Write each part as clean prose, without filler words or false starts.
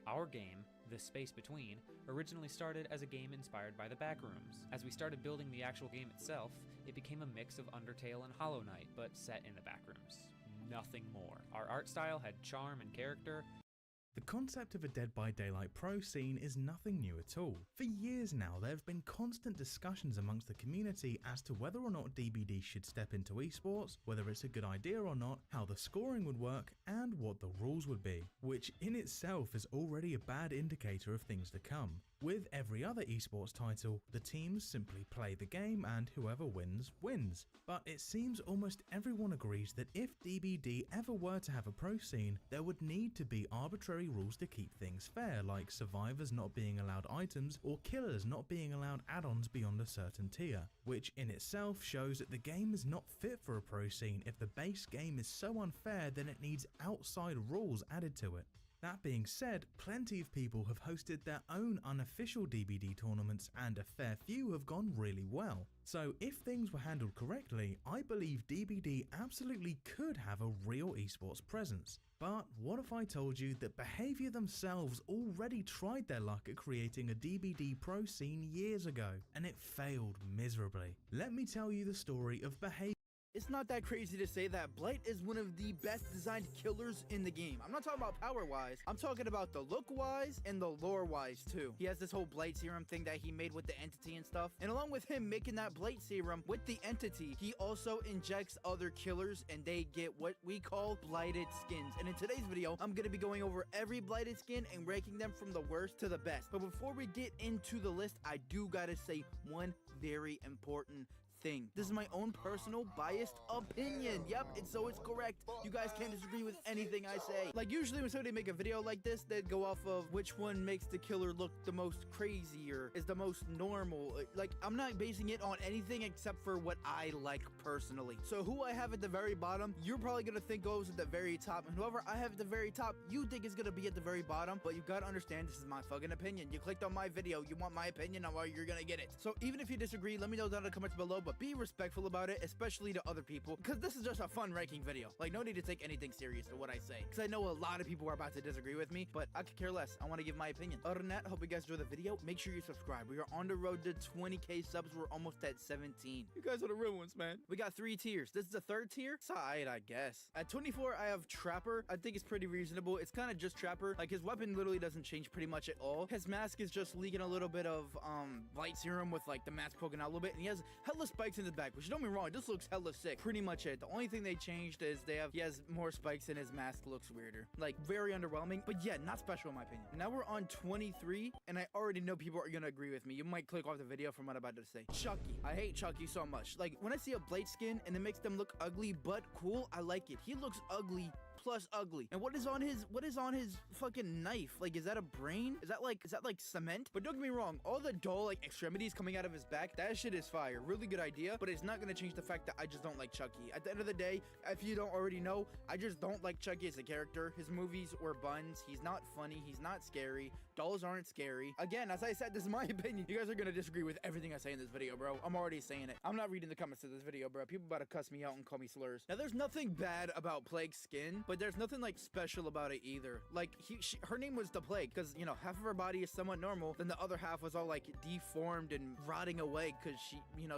Our game, The Space Between, originally started as a game inspired by the Backrooms. As we started building the actual game itself, it became a mix of Undertale and Hollow Knight, but set in the Backrooms. Nothing more. Our art style had charm and character. The concept of a Dead by Daylight pro scene is nothing new at all. For years now, there have been constant discussions amongst the community as to whether or not DBD should step into esports, whether it's a good idea or not, how the scoring would work, and what the rules would be, which in itself is already a bad indicator of things to come. With every other esports title, the teams simply play the game and whoever wins, wins. But it seems almost everyone agrees that if DBD ever were to have a pro scene, there would need to be arbitrary rules to keep things fair, like survivors not being allowed items or killers not being allowed add-ons beyond a certain tier, which in itself shows that the game is not fit for a pro scene if the base game is so unfair that it needs outside rules added to it. That being said, plenty of people have hosted their own unofficial DBD tournaments and a fair few have gone really well. So if things were handled correctly, I believe DBD absolutely could have a real esports presence. But what if I told you that Behaviour themselves already tried their luck at creating a DBD pro scene years ago, and it failed miserably? Let me tell you the story of Behaviour. It's not that crazy to say that Blight is one of the best designed killers in the game. I'm not talking about power-wise, I'm talking about the look-wise and the lore-wise too. He has this whole Blight serum thing that he made with the entity and stuff, and along with him making that Blight serum with the entity, he also injects other killers and they get what we call blighted skins. And in today's video, I'm going to be going over every blighted skin and ranking them from the worst to the best. But before we get into the list, I do gotta say one very important thing. This is my own personal biased opinion. Yep, it's always correct. You guys can't disagree with anything I say. Like usually when somebody make a video like this, they'd go off of which one makes the killer look the most crazy or is the most normal. Like I'm not basing it on anything except for what I like personally. So who I have at the very bottom, you're probably gonna think goes at the very top, and whoever I have at the very top, you think is gonna be at the very bottom. But you gotta understand, this is my fucking opinion. You clicked on my video, you want my opinion on why you're gonna get it. So even if you disagree, let me know down in the comments below, but be respectful about it, especially to other people, because this is just a fun ranking video. Like no need to take anything serious to what I say, because I know a lot of people are about to disagree with me, but I could care less. I want to give my opinion. Other than that, hope you guys enjoy the video. Make sure you subscribe. We are on the road to 20k subs. We're almost at 17. You guys are the real ones, man. We got 3 tiers. This is the 3rd tier. It's alright, I guess. At 24, I have Trapper. I think it's pretty reasonable. It's kind of just Trapper. Like his weapon literally doesn't change pretty much at all. His mask is just leaking a little bit of light serum with like the mask poking out a little bit, and he has hella spikes in his back, which don't get me wrong, this looks hella sick. Pretty much it. The only thing they changed is he has more spikes and his mask looks weirder. Like very underwhelming, but yeah, not special in my opinion. Now we're on 23, and I already know people are gonna agree with me. You might click off the video from what I'm about to say. Chucky. I hate Chucky so much. Like when I see a Blade skin and it makes them look ugly but cool, I like it. He looks ugly plus ugly. And what is on his fucking knife? Like, is that a brain? Is that like cement? But don't get me wrong, all the dull like extremities coming out of his back, that shit is fire. Really good idea, but it's not gonna change the fact that I just don't like Chucky. At the end of the day, if you don't already know, I just don't like Chucky as a character. His movies were buns. He's not funny. He's not scary. Dolls aren't scary. Again, as I said, this is my opinion. You guys are gonna disagree with everything I say in this video, bro. I'm already saying it. I'm not reading the comments of this video, bro. People about to cuss me out and call me slurs. Now, there's nothing bad about Plague's skin, but there's nothing like special about it either. Like her name was the Plague because, you know, half of her body is somewhat normal, then the other half was all like deformed and rotting away because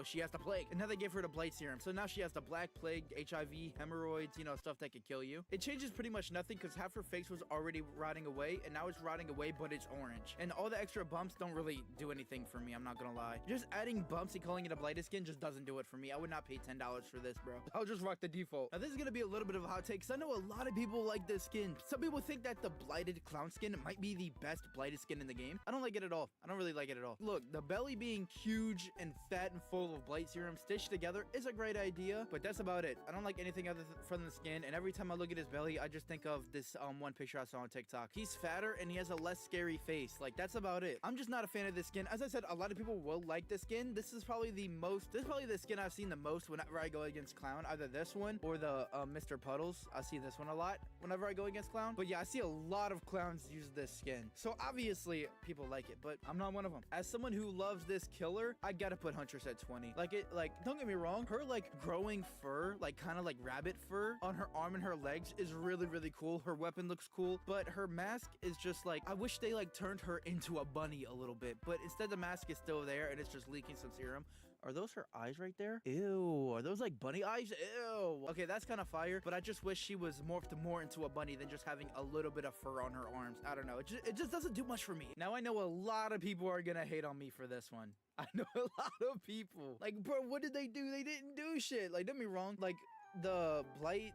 she has the plague. And now they gave her the Blight serum, so now she has the Black Plague, HIV, hemorrhoids, you know, stuff that could kill you. It changes pretty much nothing because half her face was already rotting away, and now it's rotting away, but it's orange. And all the extra bumps don't really do anything for me, I'm not gonna lie. Just adding bumps and calling it a blighted skin just doesn't do it for me. I would not pay $10 for this, bro. I'll just rock the default. Now this is gonna be a little bit of a hot take because I know a lot of people like this skin. Some people think that the blighted clown skin might be the best blighted skin in the game. I don't like it at all. I don't really like it at all. Look, the belly being huge and fat and full of blight serum stitched together is a great idea, but that's about it. I don't like anything other from the skin, and every time I look at his belly, I just think of this one picture I saw on TikTok. He's fatter and he has a less scary face. Like, that's about it. I'm just not a fan of this skin. As I said, a lot of people will like this skin. This is probably the skin I've seen the most whenever I go against clown. Either this one or the Mr. Puddles. I see this one a lot whenever I go against Clown. But yeah, I see a lot of clowns use this skin. So obviously people like it, but I'm not one of them. As someone who loves this killer, I gotta put Huntress at 20. Like, don't get me wrong, her like growing fur, like kind of like rabbit fur on her arm and her legs is really, really cool. Her weapon looks cool, but her mask is just like, I wish they like turned her into a bunny a little bit, but instead the mask is still there and it's just leaking some serum. Are those her eyes right there? Ew, are those like bunny eyes? Ew. Okay, that's kind of fire, but I just wish she was morphed more into a bunny than just having a little bit of fur on her arms. I don't know, it just doesn't do much for me. Now I know a lot of people are gonna hate on me for this one. I know a lot of people. Like, bro, what did they do? They didn't do shit. Like, don't get me wrong, like, the blight,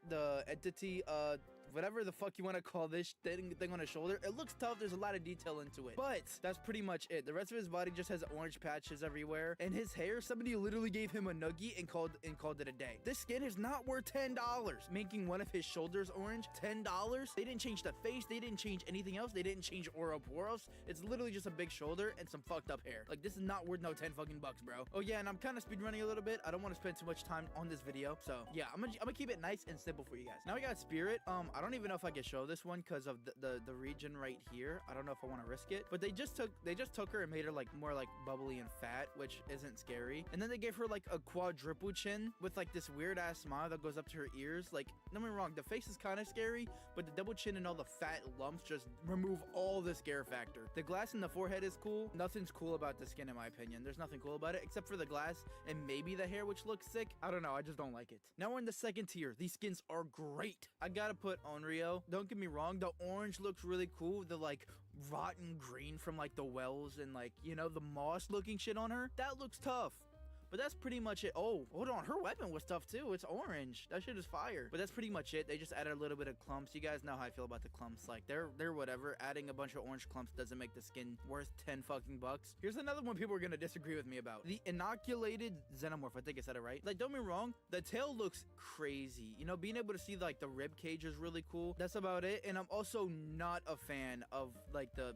the entity, whatever the fuck you want to call this thing on his shoulder, it looks tough. There's a lot of detail into it, but that's pretty much it. The rest of his body just has orange patches everywhere, and his hair, somebody literally gave him a nuggie and called it a day. This skin is not worth $10, making one of his shoulders orange. $10. They didn't change the face, they didn't change anything else, they didn't change Ouroboros. It's literally just a big shoulder and some fucked up hair. Like, this is not worth no 10 fucking bucks, bro. Oh yeah, and I'm kind of speedrunning a little bit. I don't want to spend too much time on this video, so yeah, I'm gonna keep it nice and simple for you guys. Now we got Spirit. I don't even know if I can show this one because of the region right here. I don't know if I want to risk it, but they just took her and made her like more like bubbly and fat, which isn't scary. And then they gave her like a quadruple chin with like this weird ass smile that goes up to her ears. Like, don't get me wrong, the face is kind of scary, but the double chin and all the fat lumps just remove all the scare factor. The glass in the forehead is cool. Nothing's cool about the skin in my opinion. There's nothing cool about it except for the glass and maybe the hair, which looks sick. I don't know, I just don't like it. Now we're in the second tier. These skins are great. I gotta put Onryo. Don't get me wrong, the orange looks really cool. The like rotten green from like the wells and like, you know, the moss looking shit on her, that looks tough. But that's pretty much it. Oh, hold on, her weapon was tough too. It's orange. That shit is fire. But that's pretty much it. They just added a little bit of clumps. You guys know how I feel about the clumps. Like, they're whatever. Adding a bunch of orange clumps doesn't make the skin worth 10 fucking bucks. Here's another one people are gonna disagree with me about. The inoculated xenomorph. I think I said it right. Like, don't get me wrong, the tail looks crazy. You know, being able to see like the rib cage is really cool. That's about it. And I'm also not a fan of like the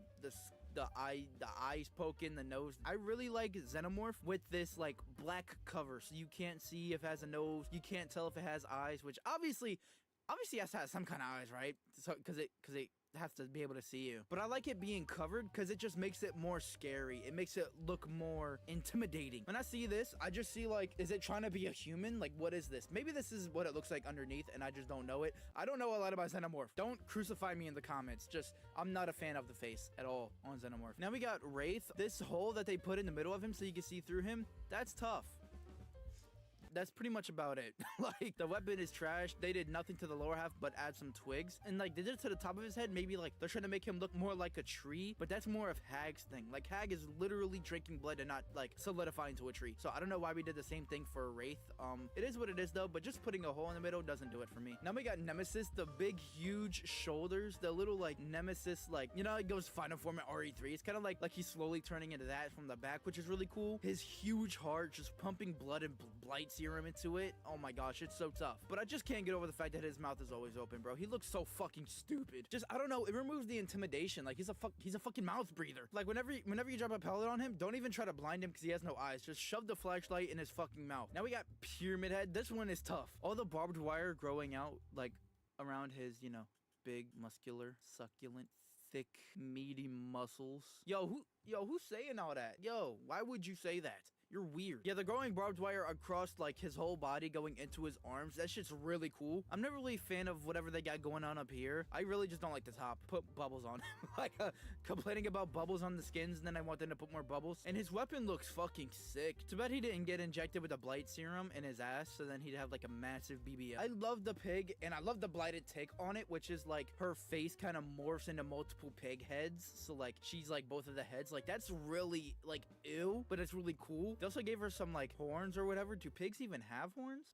eyes poking, the nose. I really like Xenomorph with this like black cover, so you can't see if it has a nose, you can't tell if it has eyes, which obviously it has to have some kind of eyes, right? So because it has to be able to see you. But I like it being covered because it just makes it more scary. It makes it look more intimidating. When I see this, I just see like, is it trying to be a human? Like, what is this? Maybe this is what it looks like underneath and I just don't know it. I don't know a lot about Xenomorph. Don't crucify me in the comments. Just, I'm not a fan of the face at all on Xenomorph. Now we got Wraith. This hole that they put in the middle of him so you can see through him, that's tough. That's pretty much about it. Like, the weapon is trash. They did nothing to the lower half but add some twigs, and like they did it to the top of his head. Maybe like they're trying to make him look more like a tree, but that's more of Hag's thing. Like, Hag is literally drinking blood and not like solidifying to a tree. So I don't know why we did the same thing for Wraith. It is what it is though, but just putting a hole in the middle doesn't do it for me. Now we got Nemesis, the big huge shoulders, the little like Nemesis, like, you know, it goes final form at RE3. It's kind of like he's slowly turning into that from the back, which is really cool. His huge heart just pumping blood and blight serum into it. Oh my gosh, it's so tough. But I just can't get over the fact that his mouth is always open, bro. He looks so fucking stupid. Just, I don't know, it removes the intimidation. Like, he's a fucking mouth breather. Like, whenever you drop a pellet on him, don't even try to blind him because he has no eyes. Just shove the flashlight in his fucking mouth. Now we got Pyramid Head. This one is tough. All the barbed wire growing out like around his, you know, big, muscular, succulent, thick, meaty muscles. Yo, who's saying all that? Yo, why would you say that? You're weird. Yeah, they're growing barbed wire across like his whole body going into his arms. That shit's really cool. I'm never really a fan of whatever they got going on up here. I really just don't like the top. Put bubbles on. Like, complaining about bubbles on the skins, and then I want them to put more bubbles. And his weapon looks fucking sick. Too bad he didn't get injected with a blight serum in his ass, so then he'd have like a massive BBL. I love the pig, and I love the blighted tick on it, which is like her face kind of morphs into multiple pig heads. So like she's like both of the heads. Like, that's really like ew, but it's really cool. They also gave her some like horns or whatever. Do pigs even have horns?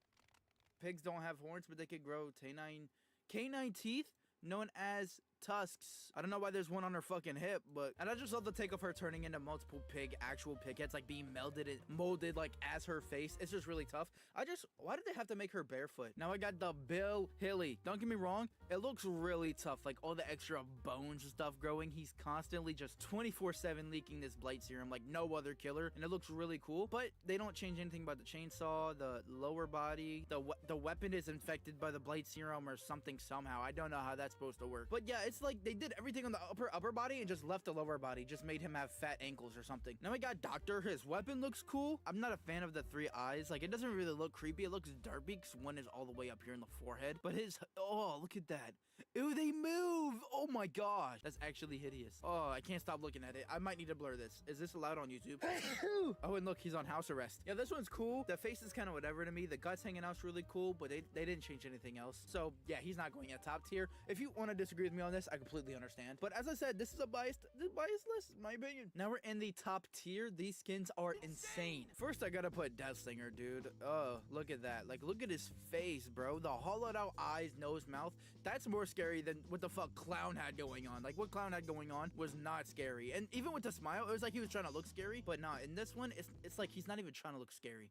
Pigs don't have horns, but they could grow canine teeth known as tusks. I don't know why there's one on her fucking hip, but and I just love the take of her turning into multiple actual pig heads, like being molded like as her face. It's just really tough. Why did they have to make her barefoot? Now I got the Bill Hilly. Don't get me wrong, it looks really tough, like all the extra bones and stuff growing. He's constantly just 24/7 leaking this blight serum like no other killer, and it looks really cool. But they don't change anything about the chainsaw, the lower body, the weapon is infected by the blight serum or something somehow. I don't know how that's supposed to work. But yeah, it's like they did everything on the upper body and just left the lower body, just made him have fat ankles or something. Now we got Doctor. His weapon looks cool. I'm not a fan of the 3 eyes. Like, it doesn't really look creepy. It looks derpy because one is all the way up here in the forehead. But oh, look at that. Ew, they move. Oh my gosh. That's actually hideous. Oh, I can't stop looking at it. I might need to blur this. Is this allowed on YouTube? Oh, and look, he's on house arrest. Yeah, this one's cool. The face is kind of whatever to me. The guts hanging out's really cool, but they didn't change anything else. So yeah, he's not going at top tier. If you want to disagree with me on this, I completely understand. But as I said, this is a biased list, in my opinion. Now we're in the top tier. These skins are insane. First, I gotta put Deathslinger, dude. Oh, look at that. Like, look at his face, bro. The hollowed out eyes, nose, mouth. That's more scary than what the fuck Clown had going on. Like, what Clown had going on was not scary. And even with the smile, it was like he was trying to look scary. But nah, in this one, it's like he's not even trying to look scary.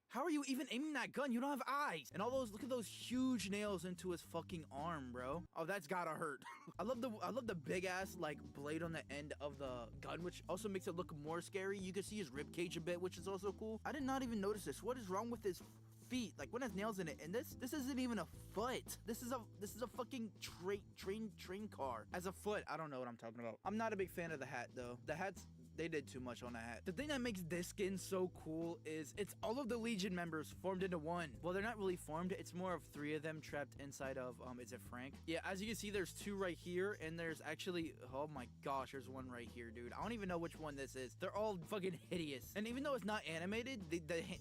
How are you even aiming that gun? You don't have eyes. And all those, look at those huge nails into his fucking arm, bro. Oh, that's gotta hurt. I love the big ass like blade on the end of the gun, which also makes it look more scary. You can see his rib cage a bit, which is also cool. I did not even notice this. What is wrong with his feet? Like, one has nails in it, and this isn't even a foot. This is a fucking train car as a foot. I don't know what I'm talking about. I'm not a big fan of the hat though. The hat's, they did too much on the hat. The thing that makes this skin so cool is it's all of the Legion members formed into one. Well, they're not really formed. It's more of 3 of them trapped inside of, is it Frank? Yeah, as you can see, there's 2 right here, and there's actually, oh my gosh, there's one right here, dude. I don't even know which one this is. They're all fucking hideous. And even though it's not animated,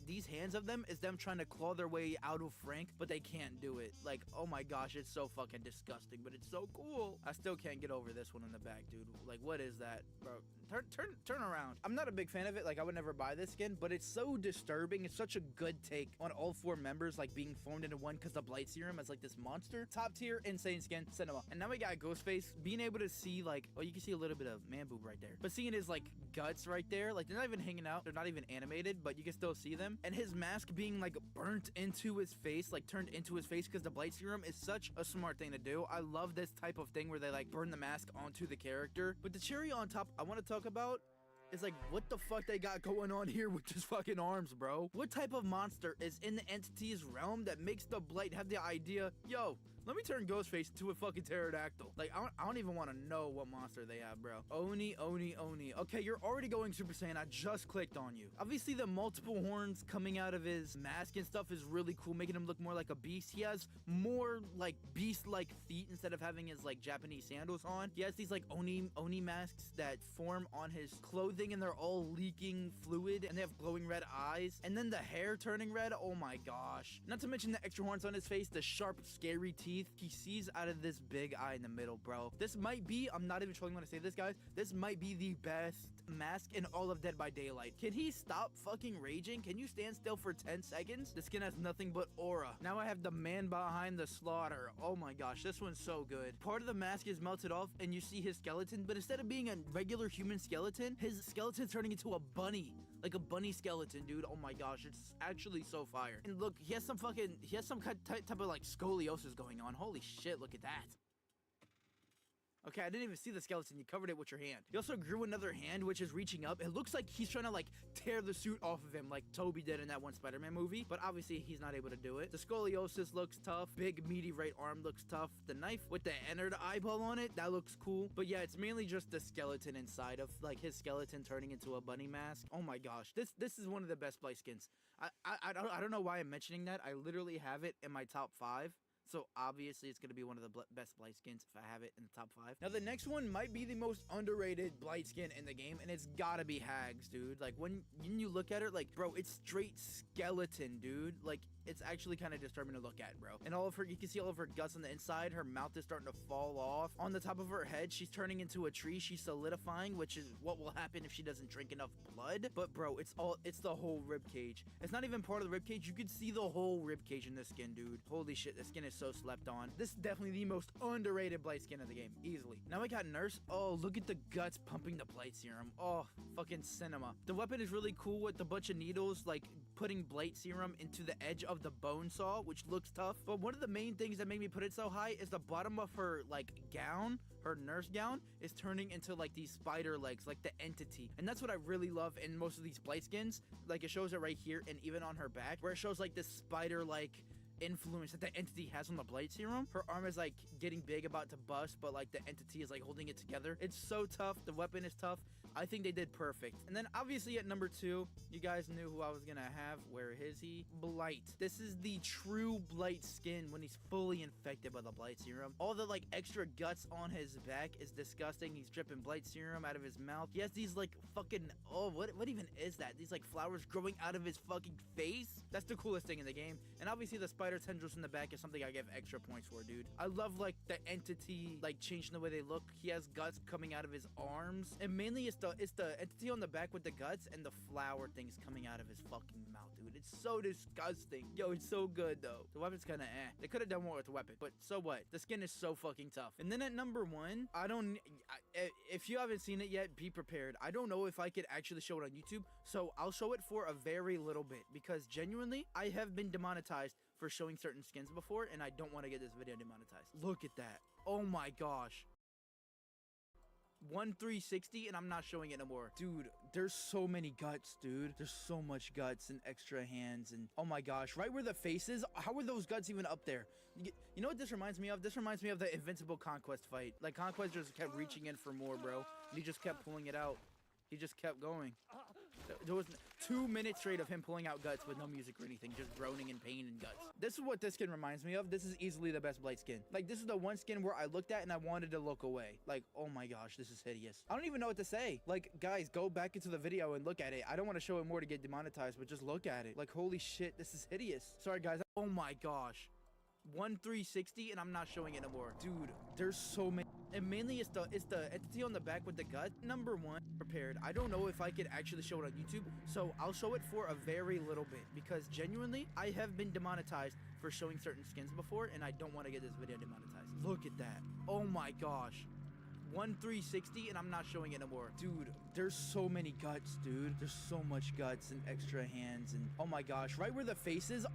these hands of them is them trying to claw their way out of Frank, but they can't do it. Like, oh my gosh, it's so fucking disgusting, but it's so cool. I still can't get over this one in the back, dude. Like, what is that, bro? Turn around. I'm not a big fan of it. Like, I would never buy this skin, but it's so disturbing. It's such a good take on all 4 members like being formed into one because the blight serum is like this monster. Top tier, insane skin, cinema. And now we got Ghostface. Being able to see like, oh, you can see a little bit of man boob right there, but seeing his like guts right there, like they're not even hanging out, they're not even animated, but you can still see them. And his mask being like burnt into his face, like turned into his face because the blight serum is such a smart thing to do. I love this type of thing where they like burn the mask onto the character. But the cherry on top I want to talk about is like, what the fuck they got going on here with just fucking arms, bro? What type of monster is in the entity's realm that makes the blight have the idea, yo, let me turn Ghostface into a fucking pterodactyl? Like, I don't even want to know what monster they have, bro. Oni. Okay, you're already going Super Saiyan. I just clicked on you. Obviously, the multiple horns coming out of his mask and stuff is really cool, making him look more like a beast. He has more, like, beast-like feet instead of having his, like, Japanese sandals on. He has these, like, Oni masks that form on his clothing, and they're all leaking fluid, and they have glowing red eyes. And then the hair turning red. Oh, my gosh. Not to mention the extra horns on his face, the sharp, scary teeth. He sees out of this big eye in the middle, bro. This might be, I'm not even trolling when I say this, guys, this might be the best mask in all of Dead by Daylight. Can he stop fucking raging? Can you stand still for 10 seconds? The skin has nothing but aura. Now I have the man behind the slaughter. Oh my gosh, this one's so good. Part of the mask is melted off and you see his skeleton, but instead of being a regular human skeleton, his skeleton's turning into a bunny. Like a bunny skeleton, dude. Oh my gosh, it's actually so fire. And look, he has some type of like scoliosis going on. Holy shit, look at that. Okay, I didn't even see the skeleton. You covered it with your hand. He also grew another hand, which is reaching up. It looks like he's trying to, like, tear the suit off of him like Toby did in that one Spider-Man movie. But obviously, he's not able to do it. The scoliosis looks tough. Big, meaty right arm looks tough. The knife with the entered eyeball on it, that looks cool. But yeah, it's mainly just the skeleton inside of, like, his skeleton turning into a bunny mask. Oh my gosh. This is one of the best blight skins. I don't know why I'm mentioning that. I literally have it in my top 5. So obviously it's going to be one of the best blight skins if I have it in the top 5. Now the next one might be the most underrated blight skin in the game, and it's gotta be Hags, dude. Like when you look at her, like, bro, it's straight skeleton, dude. Like, it's actually kind of disturbing to look at, bro. And all of her, you can see all of her guts on the inside. Her mouth is starting to fall off. On the top of her head, she's turning into a tree. She's solidifying, which is what will happen if she doesn't drink enough blood. But bro, it's the whole rib cage. It's not even part of the rib cage. You can see the whole rib cage in this skin, dude. Holy shit, this skin is so slept on. This is definitely the most underrated Blight skin of the game, easily. Now I got Nurse. Oh, look at the guts pumping the Blight serum. Oh, fucking cinema. The weapon is really cool with a bunch of needles, like putting Blight serum into the edge of the bone saw, which looks tough. But one of the main things that made me put it so high is the bottom of her like gown, her nurse gown, is turning into like these spider legs, like the entity. And that's what I really love in most of these Blight skins. Like it shows it right here and even on her back, where it shows like this spider like influence that the entity has on the Blight serum. Her arm is like getting big, about to bust, but like the entity is like holding it together. It's so tough. The weapon is tough. I think they did perfect. And then obviously at number 2, you guys knew who I was gonna have. Where is he? Blight. This is the true Blight skin when he's fully infected by the Blight serum. All the like extra guts on his back is disgusting. He's dripping Blight serum out of his mouth. He has these like fucking, oh, what even is that? These like flowers growing out of his fucking face? That's the coolest thing in the game. And obviously the spider tendrils in the back is something I give extra points for, dude. I love like the entity like changing the way they look. He has guts coming out of his arms, and mainly it's the entity on the back with the guts and the flower things coming out of his fucking mouth, dude. It's so disgusting. Yo, it's so good though. The weapon's kind of They could have done more with the weapon, but so what? The skin is so fucking tough. And then at number 1, if you haven't seen it yet, be prepared. I don't know if I could actually show it on YouTube, so I'll show it for a very little bit, because genuinely I have been demonetized for showing certain skins before, and I don't want to get this video demonetized. Look at that. Oh my gosh. 1360, and I'm not showing it no more. Dude, there's so many guts, dude. There's so much guts and extra hands, and oh my gosh, right where the face is, how are those guts even up there? You know what this reminds me of? This reminds me of the Invincible Conquest fight. Like, Conquest just kept reaching in for more, bro. And he just kept pulling it out. He just kept going. There was 2 minutes straight of him pulling out guts with no music or anything, just groaning in pain and guts. This is what this skin reminds me of. This is easily the best Blight skin. Like, this is the one skin where I looked at and I wanted to look away. Like, oh my gosh, this is hideous. I don't even know what to say. Like, guys, go back into the video and look at it. I don't want to show it more to get demonetized, but just look at it. Like, holy shit, this is hideous. Sorry, guys. Oh my gosh. 1360, and I'm not showing it no more. Dude, there's so many. And mainly it's the entity on the back with the gut. Number 1, prepared. I don't know if I could actually show it on YouTube, so I'll show it for a very little bit, because genuinely I have been demonetized for showing certain skins before, and I don't want to get this video demonetized. Look at that. Oh my gosh. 1360, and I'm not showing it no more. Dude, there's so many guts, dude. There's so much guts and extra hands, and oh my gosh, right where the face is.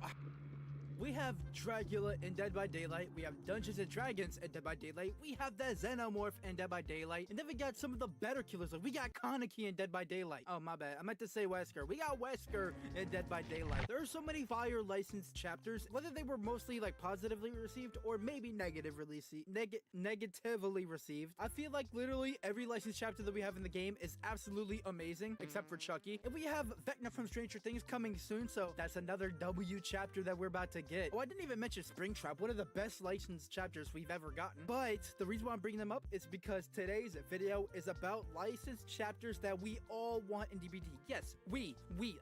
We have Dracula in Dead by Daylight. We have Dungeons and Dragons in Dead by Daylight. We have the Xenomorph in Dead by Daylight. And then we got some of the better killers. Like, we got Kaneki in Dead by Daylight. Oh, my bad. I meant to say Wesker. We got Wesker in Dead by Daylight. There are so many fire licensed chapters, whether they were mostly like positively received or maybe negatively received. I feel like literally every licensed chapter that we have in the game is absolutely amazing, except for Chucky. And we have Vecna from Stranger Things coming soon, so that's another W chapter that we're about to get. Oh, I didn't even mention Springtrap, one of the best licensed chapters we've ever gotten. But the reason why I'm bringing them up is because today's video is about licensed chapters that we all want in DBD. Yes, we,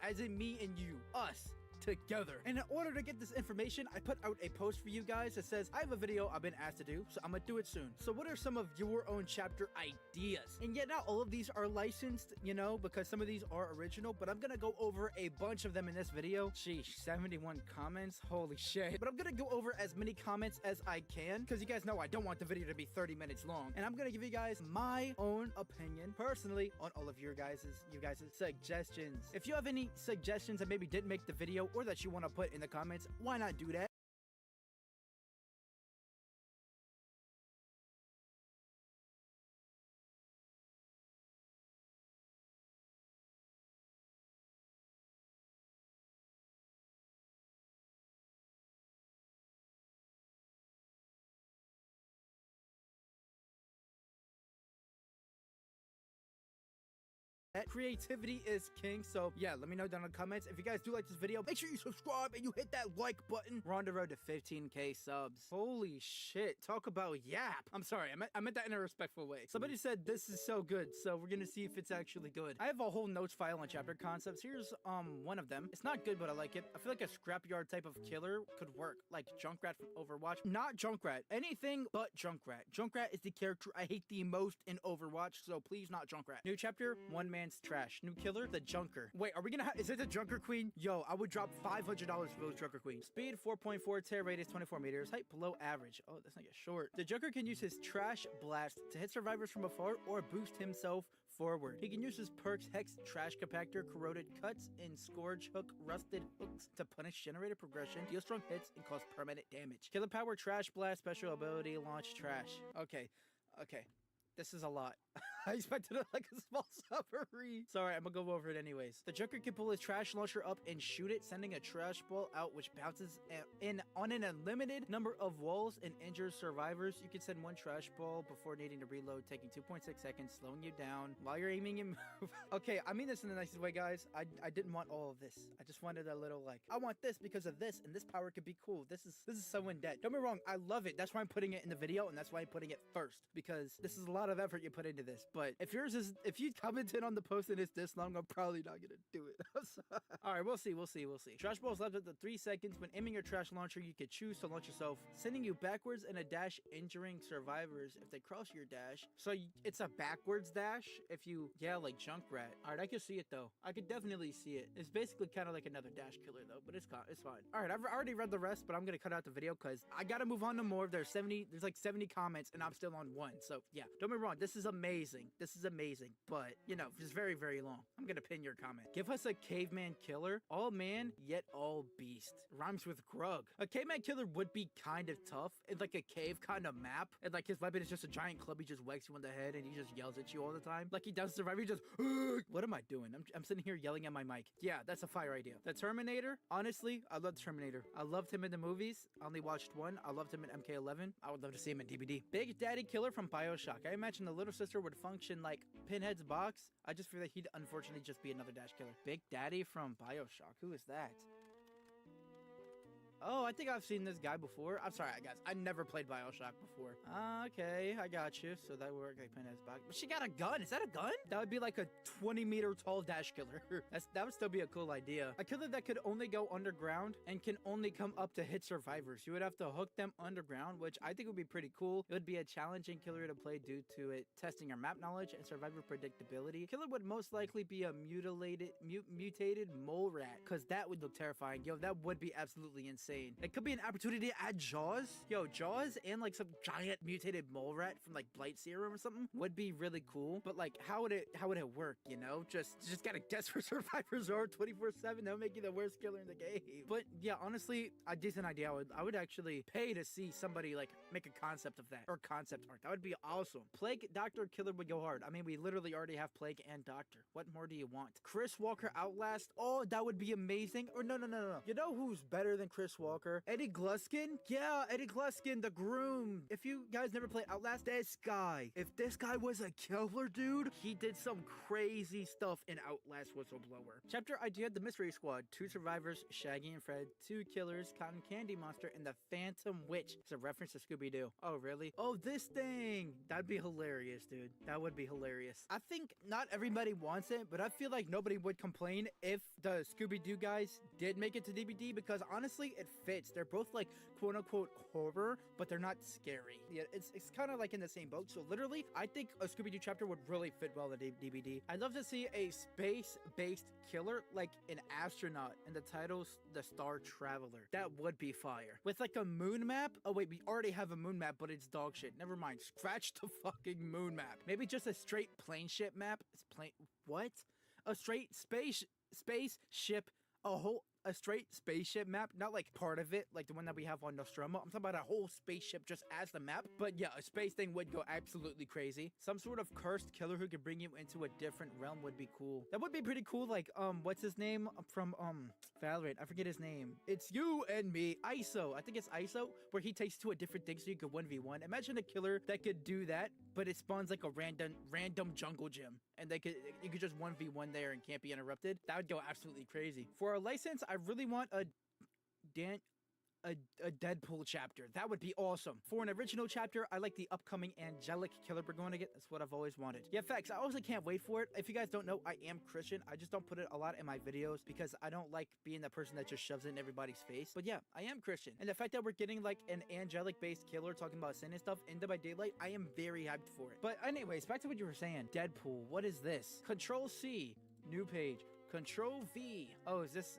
as in me and you, us. Together. And in order to get this information, I put out a post for you guys that says I have a video I've been asked to do, so I'm gonna do it soon. So what are some of your own chapter ideas? And yet not all of these are licensed, you know, because some of these are original, but I'm gonna go over a bunch of them in this video. Sheesh, 71 comments, holy shit. But I'm gonna go over as many comments as I can, because you guys know I don't want the video to be 30 minutes long. And I'm gonna give you guys my own opinion, personally, on all of you guys' suggestions. If you have any suggestions that maybe didn't make the video, or that you want to put in the comments, why not do that? Creativity is king, so yeah, let me know down in the comments. If you guys do like this video, make sure you subscribe and you hit that like button. We're on the road to 15k subs. Holy shit, talk about yap. I'm sorry, I meant that in a respectful way. Somebody said this is so good, so we're gonna see if it's actually good. I have a whole notes file on chapter concepts. Here's one of them. It's not good, but I like it. I feel like a scrapyard type of killer could work, like Junkrat from Overwatch. Not Junkrat, anything but Junkrat. Junkrat is the character I hate the most in Overwatch, so please not Junkrat. New chapter, one man man's trash. New killer, the Junker. Wait, are we gonna is it the Junker Queen? Yo, I would drop $500 for those Junker Queen. Speed 4.4, tear radius 24 meters, height below average. Oh, that's not get short. The Junker can use his trash blast to hit survivors from afar or boost himself forward. He can use his perks Hex, Trash Compactor, Corroded Cuts, and Scourge Hook, Rusted Hooks to punish generated progression, deal strong hits, and cause permanent damage. Killer Power, Trash Blast, Special Ability, Launch Trash. Okay. This is a lot. I expected it like a small submarine. Sorry, I'm gonna go over it anyways. The Joker can pull his trash launcher up and shoot it, sending a trash ball out which bounces in on an unlimited number of walls and injures survivors. You can send one trash ball before needing to reload, taking 2.6 seconds, slowing you down while you're aiming and move. Okay, I mean this in the nicest way, guys. I didn't want all of this. I just wanted a little like, I want this because of this, and this power could be cool. This is so in debt. Don't be wrong, I love it. That's why I'm putting it in the video, and that's why I'm putting it first, because this is a lot of effort you put into this. But if you commented on the post and it's this long, I'm probably not gonna do it. All right, we'll see. Trash balls left up to 3 seconds. When aiming your trash launcher, you could choose to launch yourself, sending you backwards in a dash, injuring survivors if they cross your dash. So it's a backwards dash if you, yeah, like Junkrat. All right, I can see it though. I could definitely see it. It's basically kind of like another dash killer though, but it's fine. All right, I've already read the rest, but I'm gonna cut out the video because I gotta move on to more. There's like 70 comments and I'm still on one. So yeah, don't be wrong. This is amazing. But you know, it's very, very long. I'm gonna pin your comment. Give us a caveman killer, all man yet all beast. Rhymes with grug. A caveman killer would be kind of tough in like a cave kind of map, and like his weapon is just a giant club. He just whacks you in the head and he just yells at you all the time. Like he does survive. He just what am I doing? I'm sitting here yelling at my mic. Yeah, that's a fire idea. The Terminator. Honestly, I love the Terminator. I loved him in the movies. I only watched one. I loved him in MK11. I would love to see him in DBD. Big Daddy Killer from BioShock. I imagine the little sister would function like Pinhead's box. I just feel like he'd unfortunately just be another dash killer. Big Daddy from BioShock. Who is that? Oh, I think I've seen this guy before. I'm sorry, guys. I never played BioShock before. Okay, I got you. So that would work like Pinhead's box. But she got a gun. Is that a gun? That would be like a 20-meter tall dash killer. That would still be a cool idea. A killer that could only go underground and can only come up to hit survivors. You would have to hook them underground, which I think would be pretty cool. It would be a challenging killer to play due to it testing your map knowledge and survivor predictability. Killer would most likely be a mutated mole rat, because that would look terrifying. Yo, that would be absolutely insane. It could be an opportunity to add Jaws. Yo, Jaws and like some giant mutated mole rat from like Blight Serum or something would be really cool. But like, how would it work? You know, just gotta guess where survivors are 24/7. That would make you the worst killer in the game. But yeah, honestly, a decent idea. I would actually pay to see somebody like make a concept of that, or concept art. That would be awesome. Plague Doctor Killer would go hard. I mean, we literally already have Plague and Doctor. What more do you want? Chris Walker Outlast. Oh, that would be amazing. Or no. You know who's better than Chris Walker? Eddie Gluskin? Yeah, Eddie Gluskin, the groom. If you guys never played Outlast, this guy. If this guy was a killer, dude, he did some crazy stuff in Outlast Whistleblower. Chapter idea, the Mystery Squad. 2 survivors, Shaggy and Fred. 2 killers, Cotton Candy Monster, and the Phantom Witch. It's a reference to Scooby-Doo. Oh, really? Oh, this thing. That'd be hilarious, dude. That would be hilarious. I think not everybody wants it, but I feel like nobody would complain if the Scooby-Doo guys did make it to DVD, because honestly, it fits. They're both like quote-unquote horror, but they're not scary. Yeah, it's kind of like in the same boat. So literally, I think a Scooby-Doo chapter would really fit well in the DVD. I'd love to see a space-based killer, like an astronaut, and the title's The Star Traveler. That would be fire. With like a moon map. Oh wait, we already have a moon map, but it's dog shit. Never mind. Scratch the fucking moon map. Maybe just a straight plane ship map. It's what? A straight spaceship. A straight spaceship map, not like part of it, like the one that we have on Nostromo. I'm talking about a whole spaceship just as the map. But yeah, a space thing would go absolutely crazy. Some sort of cursed killer who could bring you into a different realm would be cool. That would be pretty cool. Like, what's his name from Valorant? I forget his name. It's you and me, ISO. I think it's ISO, where he takes you to a different thing so you could 1v1. Imagine a killer that could do that, but it spawns like a random jungle gym, and you could just 1v1 there and can't be interrupted. That would go absolutely crazy. For a license, I really want a a Deadpool chapter. That would be awesome. For an original chapter, I like the upcoming angelic killer we're going to get. That's what I've always wanted. Yeah, facts. I honestly can't wait for it. If you guys don't know, I am Christian. I just don't put it a lot in my videos because I don't like being the person that just shoves it in everybody's face. But yeah, I am Christian. And the fact that we're getting like an angelic-based killer talking about sin and stuff in Dead by Daylight, I am very hyped for it. But anyways, back to what you were saying. Deadpool, what is this? Control C, new page. Control V. Oh, is this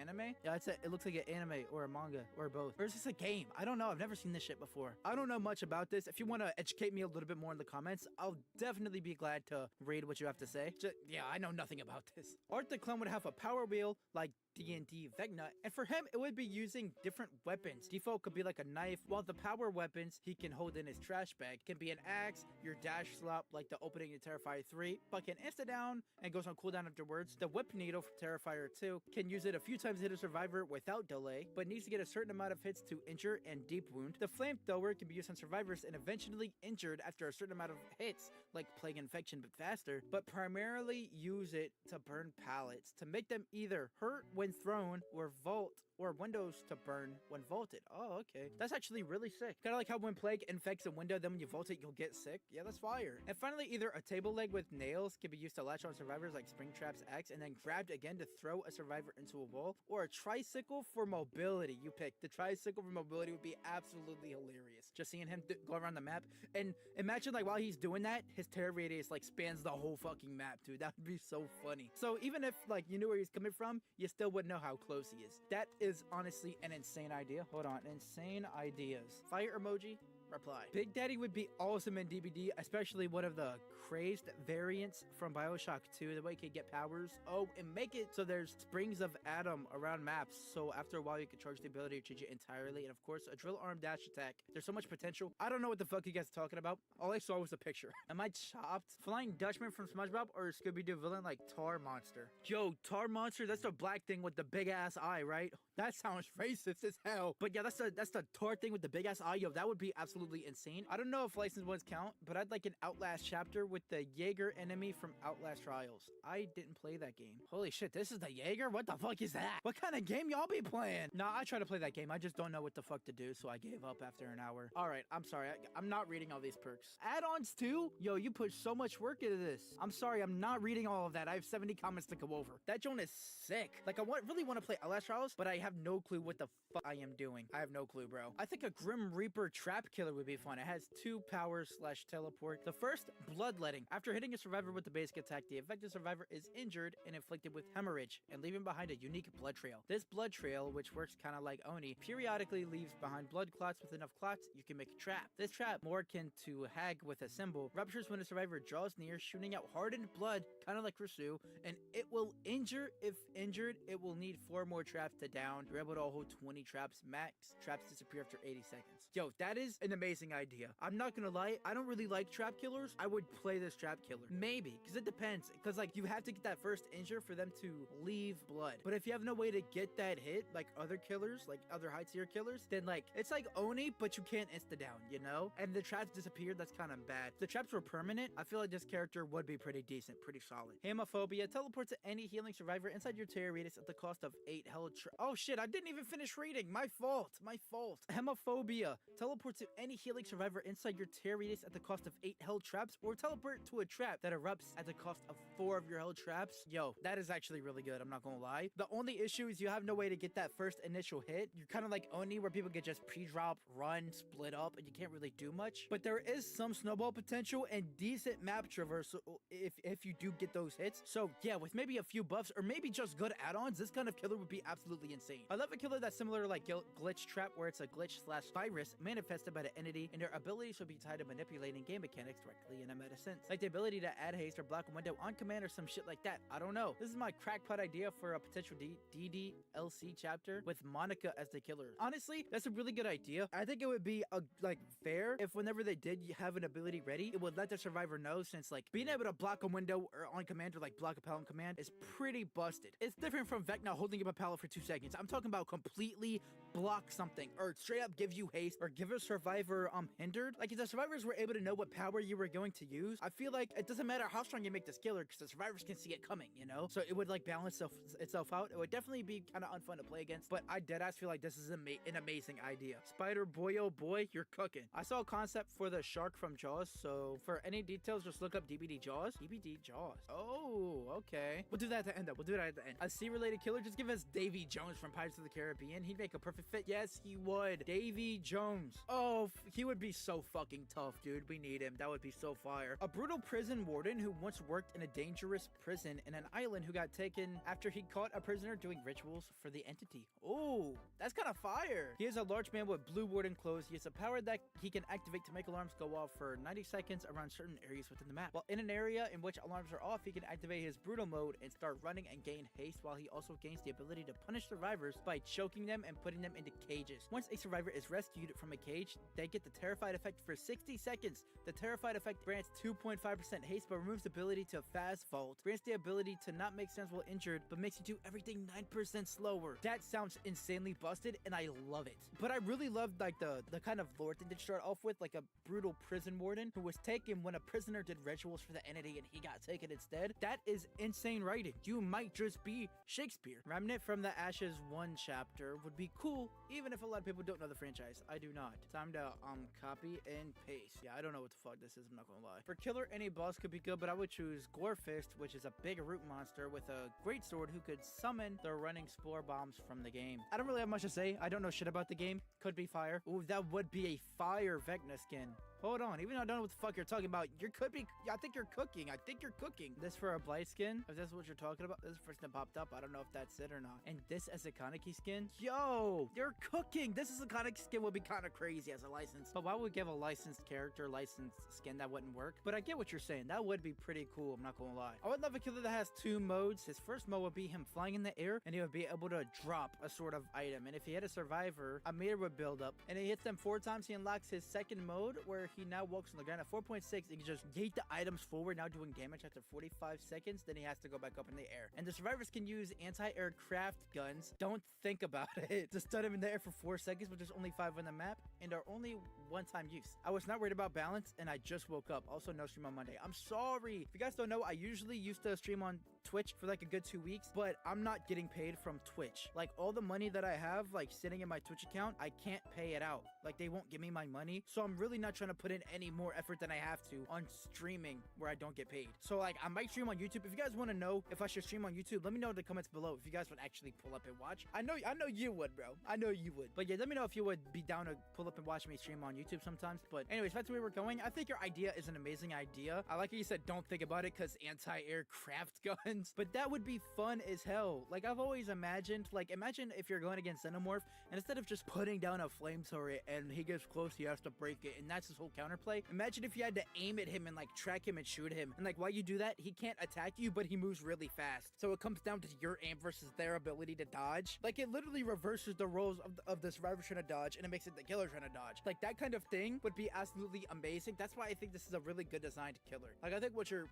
anime? Yeah, it looks like an anime or a manga or both. Or is this a game? I don't know. I've never seen this shit before. I don't know much about this. If you want to educate me a little bit more in the comments, I'll definitely be glad to read what you have to say. Yeah, I know nothing about this. Art the Clown would have a power wheel like D&D Vecna, and for him, it would be using different weapons. Default could be like a knife, while the power weapons he can hold in his trash bag can be an axe, your dash slap like the opening in Terrifier 3, but can insta down and goes on cooldown afterwards. The whip needle from Terrifier 2 can use it a few times to hit a survivor without delay, but needs to get a certain amount of hits to injure and deep wound. The flamethrower can be used on survivors and eventually injured after a certain amount of hits, like plague infection but faster, but primarily use it to burn pallets, to make them either hurt when thrown or vault or windows to burn when vaulted. Oh, okay. That's actually really sick. Kind of like how when plague infects a window, then when you vault it, you'll get sick. Yeah, that's fire. And finally, either a table leg with nails can be used to latch on survivors like spring traps, axe, and then grabbed again to throw a survivor into a wall, or a tricycle for mobility. You pick. The tricycle for mobility would be absolutely hilarious. Just seeing him go around the map. And imagine like while he's doing that, his terror radius like spans the whole fucking map, dude. That would be so funny. So even if like you knew where he's coming from, you still wouldn't know how close he is. That is honestly an insane idea. Hold on, insane ideas. Fire emoji. Reply. Big Daddy would be awesome in DBD, especially one of the crazed variants from Bioshock 2, the way he could get powers. Oh, and make it so there's springs of Adam around maps, so after a while you can charge the ability to change it entirely, and of course a drill arm dash attack. There's so much potential. I don't know what the fuck you guys are talking about. All I saw was a picture. Am I chopped? Flying Dutchman from SpongeBob or a Scooby-Doo villain like Tar Monster? Yo, Tar Monster, that's the black thing with the big ass eye, right? That sounds racist as hell. But yeah, that's the Tar thing with the big ass eye. Yo, that would be absolutely insane. I don't know if licensed ones count, but I'd like an Outlast chapter with the Jaeger enemy from Outlast Trials. I didn't play that game. Holy shit, this is the Jaeger? What the fuck is that? What kind of game y'all be playing? Nah, I try to play that game. I just don't know what the fuck to do, so I gave up after an hour. All right, I'm sorry. I'm not reading all these perks. Add-ons too? Yo, you put so much work into this. I'm sorry, I'm not reading all of that. I have 70 comments to go over. That joint is sick. Like, I really want to play Outlast Trials, but I have no clue what the fuck I am doing. I have no clue, bro. I think a Grim Reaper trap killer would be fun. It has 2 powers / teleport. The first, bloodletting. After hitting a survivor with the basic attack, the affected survivor is injured and inflicted with hemorrhage and leaving behind a unique blood trail. This blood trail, which works kind of like Oni, periodically leaves behind blood clots. With enough clots, you can make a trap. This trap, more akin to Hag with a symbol, ruptures when a survivor draws near, shooting out hardened blood, kind of like Rusu, and it will injure. If injured, it will need 4 more traps to down. You're able to hold 20 traps max. Traps disappear after 80 seconds. Yo, that is an amazing idea. I'm not gonna lie, I don't really like trap killers. I would play this trap killer. Maybe, because it depends. Because like you have to get that first injure for them to leave blood. But if you have no way to get that hit, like other killers, like other high tier killers, then like it's like Oni, but you can't insta down, you know? And the traps disappeared, that's kind of bad. If the traps were permanent, I feel like this character would be pretty decent, pretty solid. Hemophobia, teleport to any healing survivor inside your terror radius at the cost of 8 health. Oh shit, I didn't even finish reading. My fault. My fault. Hemophobia, teleport to any healing survivor inside your terror radius at the cost of 8 held traps, or teleport to a trap that erupts at the cost of 4 of your held traps. Yo, that is actually really good, I'm not gonna lie. The only issue is you have no way to get that first initial hit. You're kind of like Oni, where people can just pre-drop, run, split up, and you can't really do much. But there is some snowball potential and decent map traversal if you do get those hits. So yeah, with maybe a few buffs or maybe just good add-ons, this kind of killer would be absolutely insane. I love a killer that's similar to like Glitch Trap, where it's a glitch / virus manifested by the entity, and their abilities would be tied to manipulating game mechanics directly in a meta sense, like the ability to add haste or block a window on command or some shit like that. I don't know. This is my crackpot idea for a potential DDLC chapter with Monica as the killer. Honestly, that's a really good idea. I think it would be like fair if whenever they did have an ability ready, it would let the survivor know, since like being able to block a window or on command or like block a pallet on command is pretty busted. It's different from Vecna holding up a pallet for 2 seconds. I'm talking about completely block something, or straight up give you haste, or give a survivor hindered. Like, if the survivors were able to know what power you were going to use, I feel like it doesn't matter how strong you make this killer, because the survivors can see it coming, you know? So it would like balance itself out. It would definitely be kind of unfun to play against, but I deadass feel like this is an amazing idea. Spider boy, oh boy, you're cooking. I saw a concept for the shark from Jaws, so for any details, just look up DBD Jaws. DBD Jaws. Oh, okay. We'll do that at the end though. We'll do that at the end. A sea-related killer, just give us Davy Jones from Pirates of the Caribbean. He'd make a perfect fit. Yes, he would. Davy Jones. Oh, he would be so fucking tough, dude. We need him. That would be so fire. A brutal prison warden who once worked in a dangerous prison in an island who got taken after he caught a prisoner doing rituals for the entity. Oh, that's kind of fire. He is a large man with blue warden clothes. He has a power that he can activate to make alarms go off for 90 seconds around certain areas within the map. While in an area in which alarms are off, he can activate his brutal mode and start running and gain haste, while he also gains the ability to punish survivors by choking them and putting them into cages. Once a survivor is rescued from a cage, they get the Terrified effect for 60 seconds. The Terrified effect grants 2.5% haste but removes the ability to fast vault, grants the ability to not make sounds while injured, but makes you do everything 9% slower. That sounds insanely busted and I love it. But I really loved like the kind of lore thing to start off with, like a brutal prison warden who was taken when a prisoner did rituals for the entity and he got taken instead. That is insane writing. You might just be Shakespeare. Remnant from the Ashes 1 chapter would be cool, even if a lot of people don't know the franchise. I do not. Time to copy and paste. Yeah, I don't know what the fuck this is, I'm not gonna lie. For killer, any boss could be good, but I would choose Gorefist, which is a big root monster with a great sword who could summon the running spore bombs from the game. I don't really have much to say. I don't know shit about the game. Could be fire. Ooh, that would be a fire Vecna skin. Hold on, even though I don't know what the fuck you're talking about, I think you're cooking. This for a Blight skin? If that's what you're talking about, this is the first that popped up. I don't know if that's it or not. And this as a Kaneki skin? Yo, you're cooking. This is a Kaneki skin would be kind of crazy as a license. But why would we give a licensed character, licensed skin? That wouldn't work. But I get what you're saying. That would be pretty cool, I'm not gonna lie. I would love a killer that has 2 modes. His first mode would be him flying in the air, and he would be able to drop a sort of item. And if he had a survivor, a meter would build up. And he hits them 4 times, he unlocks his second mode, where he now walks on the ground at 4.6. He can just yeet the items forward, now doing damage after 45 seconds. Then he has to go back up in the air. And the survivors can use anti-aircraft guns. Don't think about it. Just stun him in the air for 4 seconds, but there's only 5 on the map, and are only one-time use. I was not worried about balance, and I just woke up. Also, no stream on Monday. I'm sorry. If you guys don't know, I usually used to stream on Twitch for like a good 2 weeks, but I'm not getting paid from Twitch. Like, all the money that I have, like, sitting in my Twitch account, I can't pay it out. Like, they won't give me my money, so I'm really not trying to put in any more effort than I have to on streaming where I don't get paid. So, like, I might stream on YouTube. If you guys want to know if I should stream on YouTube, let me know in the comments below if you guys would actually pull up and watch. I know you would, bro. I know you would. But yeah, let me know if you would be down to pull up and watch me stream on YouTube sometimes. But anyways, back to where we're going. I think your idea is an amazing idea. I like how you said don't think about it because anti-aircraft guns. But that would be fun as hell. Like, I've always imagined, like, imagine if you're going against Xenomorph, and instead of just putting down a flame turret and he gets close, he has to break it, and that's his whole counterplay. Imagine if you had to aim at him and like track him and shoot him, and like while you do that, he can't attack you, but he moves really fast. So it comes down to your aim versus their ability to dodge. Like, it literally reverses the roles of the survivor trying to dodge, and it makes it the killer trying to dodge. Like, that kind of thing would be absolutely amazing. That's why I think this is a really good designed killer. Like, I think what you're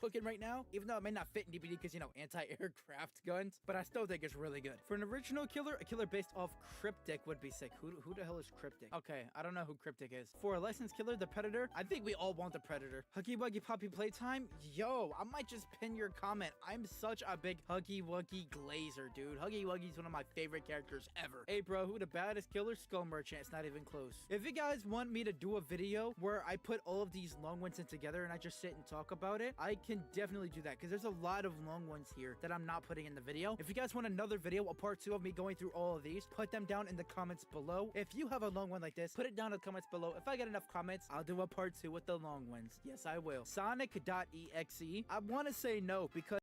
cooking right now, even though it may not fit in DBD because, you know, anti-aircraft guns, but I still think it's really good. For an original killer, a killer based off Cryptic would be sick. Who the hell is Cryptic? Okay, I don't know who Cryptic is. For a licensed killer, the Predator, I think we all want the Predator. Huggy Wuggy Poppy playtime? Yo, I might just pin your comment. I'm such a big Huggy Wuggy glazer, dude. Huggy Wuggy is one of my favorite characters ever. Hey, bro, who the baddest killer? Skull Merchant. It's not even close. If you guys want me to do a video where I put all of these long ones in together and I just sit and talk about it, I can definitely do that because there's a lot of long ones here that I'm not putting in the video. If you guys want another video, a part 2 of me going through all of these, put them down in the comments below. If you have a long one like this, put it down in the comments below. If I get enough comments, I'll do a part 2 with the long ones. Yes, I will. Sonic.exe. I want to say no because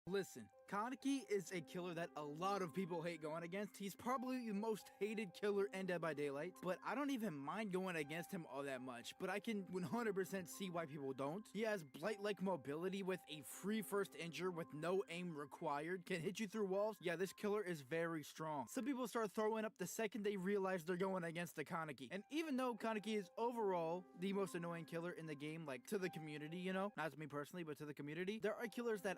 listen, Kaneki is a killer that a lot of people hate going against. He's probably the most hated killer in Dead by Daylight, but I don't even mind going against him all that much, but I can 100% see why people don't. He has blight-like mobility with a free first injure with no aim required, can hit you through walls. Yeah, this killer is very strong. Some people start throwing up the second they realize they're going against the Kaneki. And even though Kaneki is overall the most annoying killer in the game, like to the community, you know, not to me personally, but to the community, there are killers that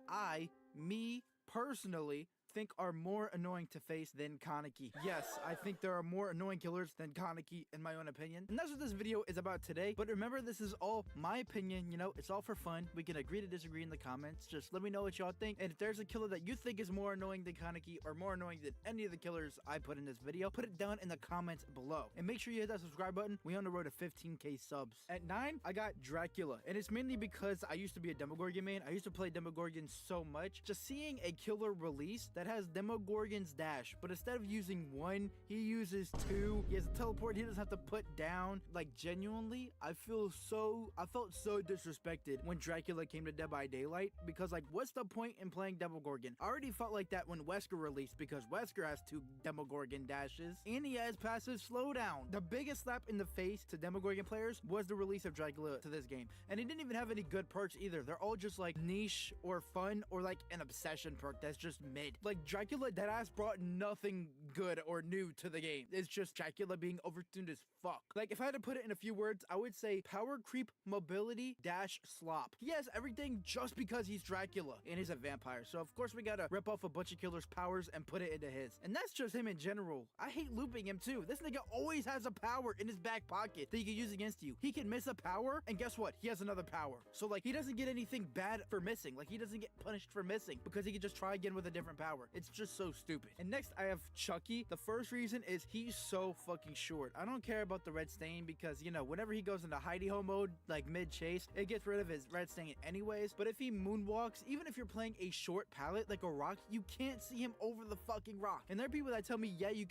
me personally think are more annoying to face than Kaneki. Yes, I think there are more annoying killers than Kaneki in my own opinion. And that's what this video is about today. But remember, this is all my opinion, you know, it's all for fun. We can agree to disagree in the comments. Just let me know what y'all think. And if there's a killer that you think is more annoying than Kaneki or more annoying than any of the killers I put in this video, put it down in the comments below. And make sure you hit that subscribe button. We on the road to 15k subs. At 9, I got Dracula. And it's mainly because I used to be a Demogorgon main. I used to play Demogorgon so much. Just seeing a killer release that has Demogorgon's dash, but instead of using 1, he uses 2. He has a teleport he doesn't have to put down. Like, genuinely, I felt so disrespected when Dracula came to Dead by Daylight, because like, what's the point in playing Demogorgon? I already felt like that when Wesker released, because Wesker has 2 Demogorgon dashes and he has passive slowdown. The biggest slap in the face to Demogorgon players was the release of Dracula to this game, and he didn't even have any good perks either. They're all just like niche or fun or like an obsession perk that's just mid. Like, Dracula deadass brought nothing good or new to the game. It's just Dracula being overtuned as fuck. Like, if I had to put it in a few words, I would say power creep, mobility, dash, slop. He has everything just because he's Dracula and he's a vampire. So of course we gotta rip off a bunch of killers' powers and put it into his. And that's just him in general. I hate looping him too. This nigga always has a power in his back pocket that he can use against you. He can miss a power and guess what? He has another power. So like, he doesn't get anything bad for missing. Like, he doesn't get punished for missing because he can just try again with a different power. It's just so stupid. And next I have Chucky. The first reason is he's so fucking short. I don't care about the red stain because, you know, whenever he goes into hidey ho mode, like mid chase, it gets rid of his red stain anyways. But if he moonwalks, even if you're playing a short pallet like a rock, you can't see him over the fucking rock. And there are people that tell me, you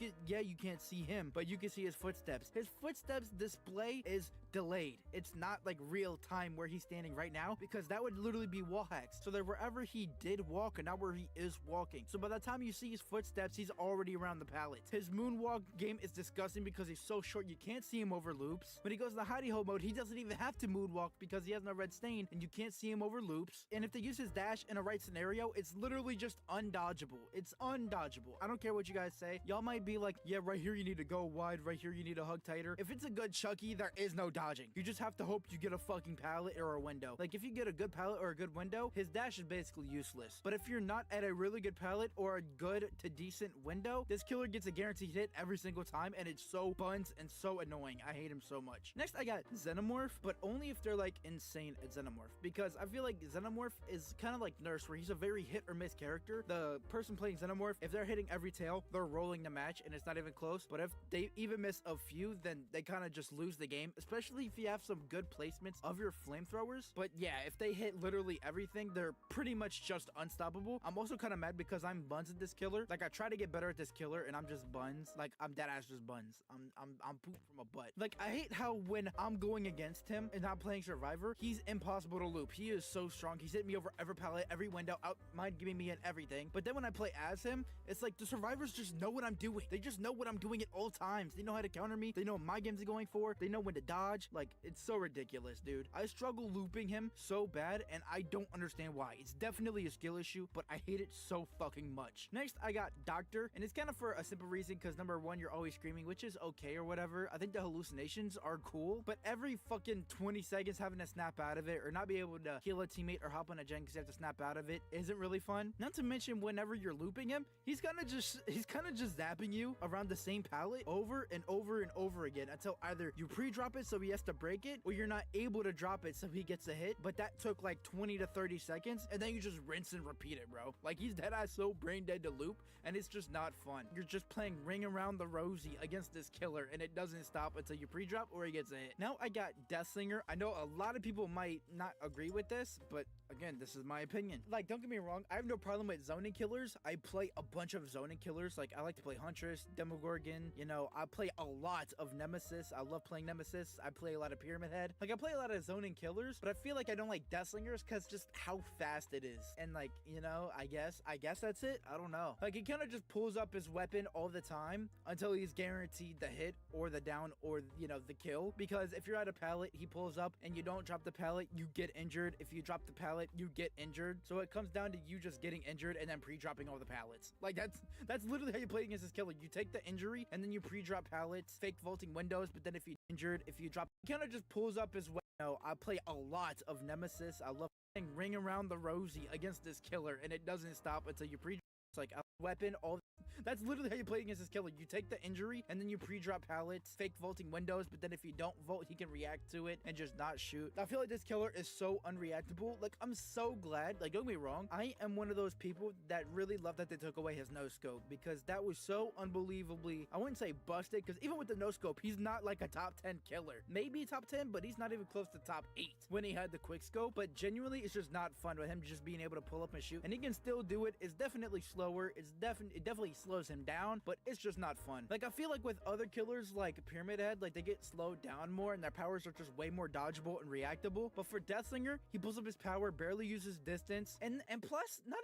can't see him, but you can see his footsteps. His footsteps display is delayed. It's not like real time where he's standing right now, because that would literally be wall hacks. So that wherever he did walk and not where he is walking. So by the time you see his footsteps, he's already around the pallet. His moonwalk game is disgusting because he's so short you can't see him over loops. When he goes to hidey ho mode, he doesn't even have to moonwalk because he has no red stain and you can't see him over loops. And if they use his dash in a right scenario, it's literally just undodgeable. It's undodgeable. I don't care what you guys say. Y'all might be like, yeah, right here you need to go wide, right here you need to hug tighter. If it's a good Chucky, there is no dodging. You just have to hope you get a fucking pallet or a window. Like, if you get a good pallet or a good window, his dash is basically useless. But if you're not at a really good pallet or a good to decent window, this killer gets a guaranteed hit every single time, and it's so buns and so annoying. I hate him so much. Next, I got Xenomorph, but only if they're like insane at Xenomorph, because I feel like Xenomorph is kind of like Nurse, where he's a very hit or miss character. The person playing Xenomorph, if they're hitting every tail, they're rolling the match and it's not even close. But if they even miss a few, then they kind of just lose the game, especially if you have some good placements of your flamethrowers. But yeah, if they hit literally everything, they're pretty much just unstoppable. I'm also kind of mad because I'm buns at this killer. Like, I try to get better at this killer and I'm just buns. Like, I'm dead ass just buns. I'm poop from a butt. Like, I hate how when I'm going against him and not playing Survivor, he's impossible to loop. He is so strong. He's hit me over every pallet, every window, out mind giving me in everything. But then when I play as him, it's like the Survivors just know what I'm doing. They just know what I'm doing at all times. They know how to counter me. They know what my games are going for. They know when to dodge. Like, it's so ridiculous, dude. I struggle looping him so bad and I don't understand why. It's definitely a skill issue, but I hate it so fucking much. Next, I got Doctor, and it's kind of for a simple reason, because number one, you're always screaming, which is okay or whatever. I think the hallucinations are cool, but every fucking 20 seconds having to snap out of it or not be able to heal a teammate or hop on a gen because you have to snap out of it isn't really fun. Not to mention, whenever you're looping him, he's kind of just zapping you around the same pallet over and over and over again until either you pre-drop it so he has to break it, or you're not able to drop it so he gets a hit. But that took like 20 to 30 seconds, and then you just rinse and repeat it, bro. Like, he's deadass so brain dead to loop, and it's just not fun. You're just playing ring around the rosy against this killer, and it doesn't stop until you pre-drop or he gets a hit. Now I got Death Singer. I know a lot of people might not agree with this, but again, this is my opinion. Like, don't get me wrong, I have no problem with zoning killers. I play a bunch of zoning killers. Like, I like to play Huntress, Demogorgon, you know, I play a lot of Nemesis. I love playing Nemesis. I play a lot of Pyramid Head. Like, I play a lot of zoning killers, but I feel like I don't like Deathslingers because just how fast it is. And like, you know, I guess that's it. I don't know. Like, he kind of just pulls up his weapon all the time until he's guaranteed the hit or the down or, you know, the kill. Because if you're at a pallet, he pulls up and you don't drop the pallet, you get injured. If you drop the pallet, you get injured. So it comes down to you just getting injured and then pre-dropping all the pallets. Like, that's literally how you play against this killer. You take the injury and then you pre-drop pallets, fake vaulting windows, but then if you're injured, if you drop, he kind of just pulls up his weapon. You know, I play a lot of Nemesis. I love Ring Around the Rosie against this killer, and it doesn't stop until you pre-drop. It's like a weapon, all that's literally how you play against this killer. You take the injury and then you pre-drop pallets, fake vaulting windows, but then if you don't vault, he can react to it and just not shoot. I feel like this killer is so unreactable. Like, I'm so glad, like, don't get me wrong, I am one of those people that really love that they took away his no scope, because that was so unbelievably, I wouldn't say busted, because even with the no scope, he's not like a top 10 killer. Maybe top 10, but he's not even close to top 8 when he had the quick scope. But genuinely, it's just not fun with him just being able to pull up and shoot, and he can still do it. It's definitely slower. It definitely slows him down, but it's just not fun. Like, I feel like with other killers like Pyramid Head, like, they get slowed down more and their powers are just way more dodgeable and reactable. But for Deathslinger, he pulls up his power, barely uses distance, and plus, not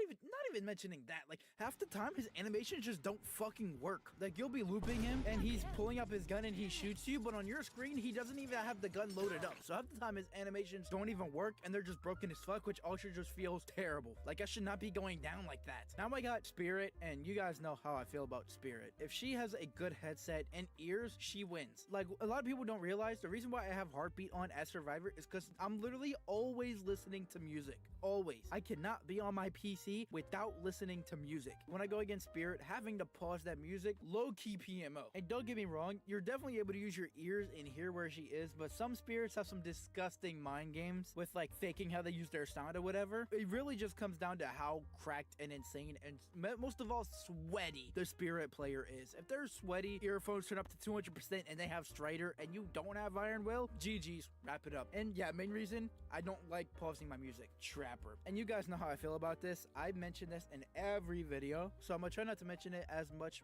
even mentioning that, like, half the time his animations just don't fucking work. Like, you'll be looping him and he's pulling up his gun and he shoots you, but on your screen he doesn't even have the gun loaded up. So half the time his animations don't even work and they're just broken as fuck, which also just feels terrible. Like, I should not be going down like that. Now I got Spirit, and you guys know how I feel about Spirit. If she has a good headset and ears, she wins. Like, a lot of people don't realize the reason why I have Heartbeat on as Survivor is because I'm literally always listening to music. Always. I cannot be on my PC without listening to music. When I go against Spirit, having to pause that music, low-key PMO. And don't get me wrong, you're definitely able to use your ears and hear where she is, but some spirits have some disgusting mind games with, like, faking how they use their sound or whatever. It really just comes down to how cracked and insane and most of all sweaty the Spirit player is. If they're sweaty, earphones turn up to 200% and they have Strider and you don't have Iron Will, GG's, wrap it up. And yeah, main reason I don't like pausing my music, Trapper. And you guys know how I feel about this. I mention this in every video, so I'm gonna try not to mention it as much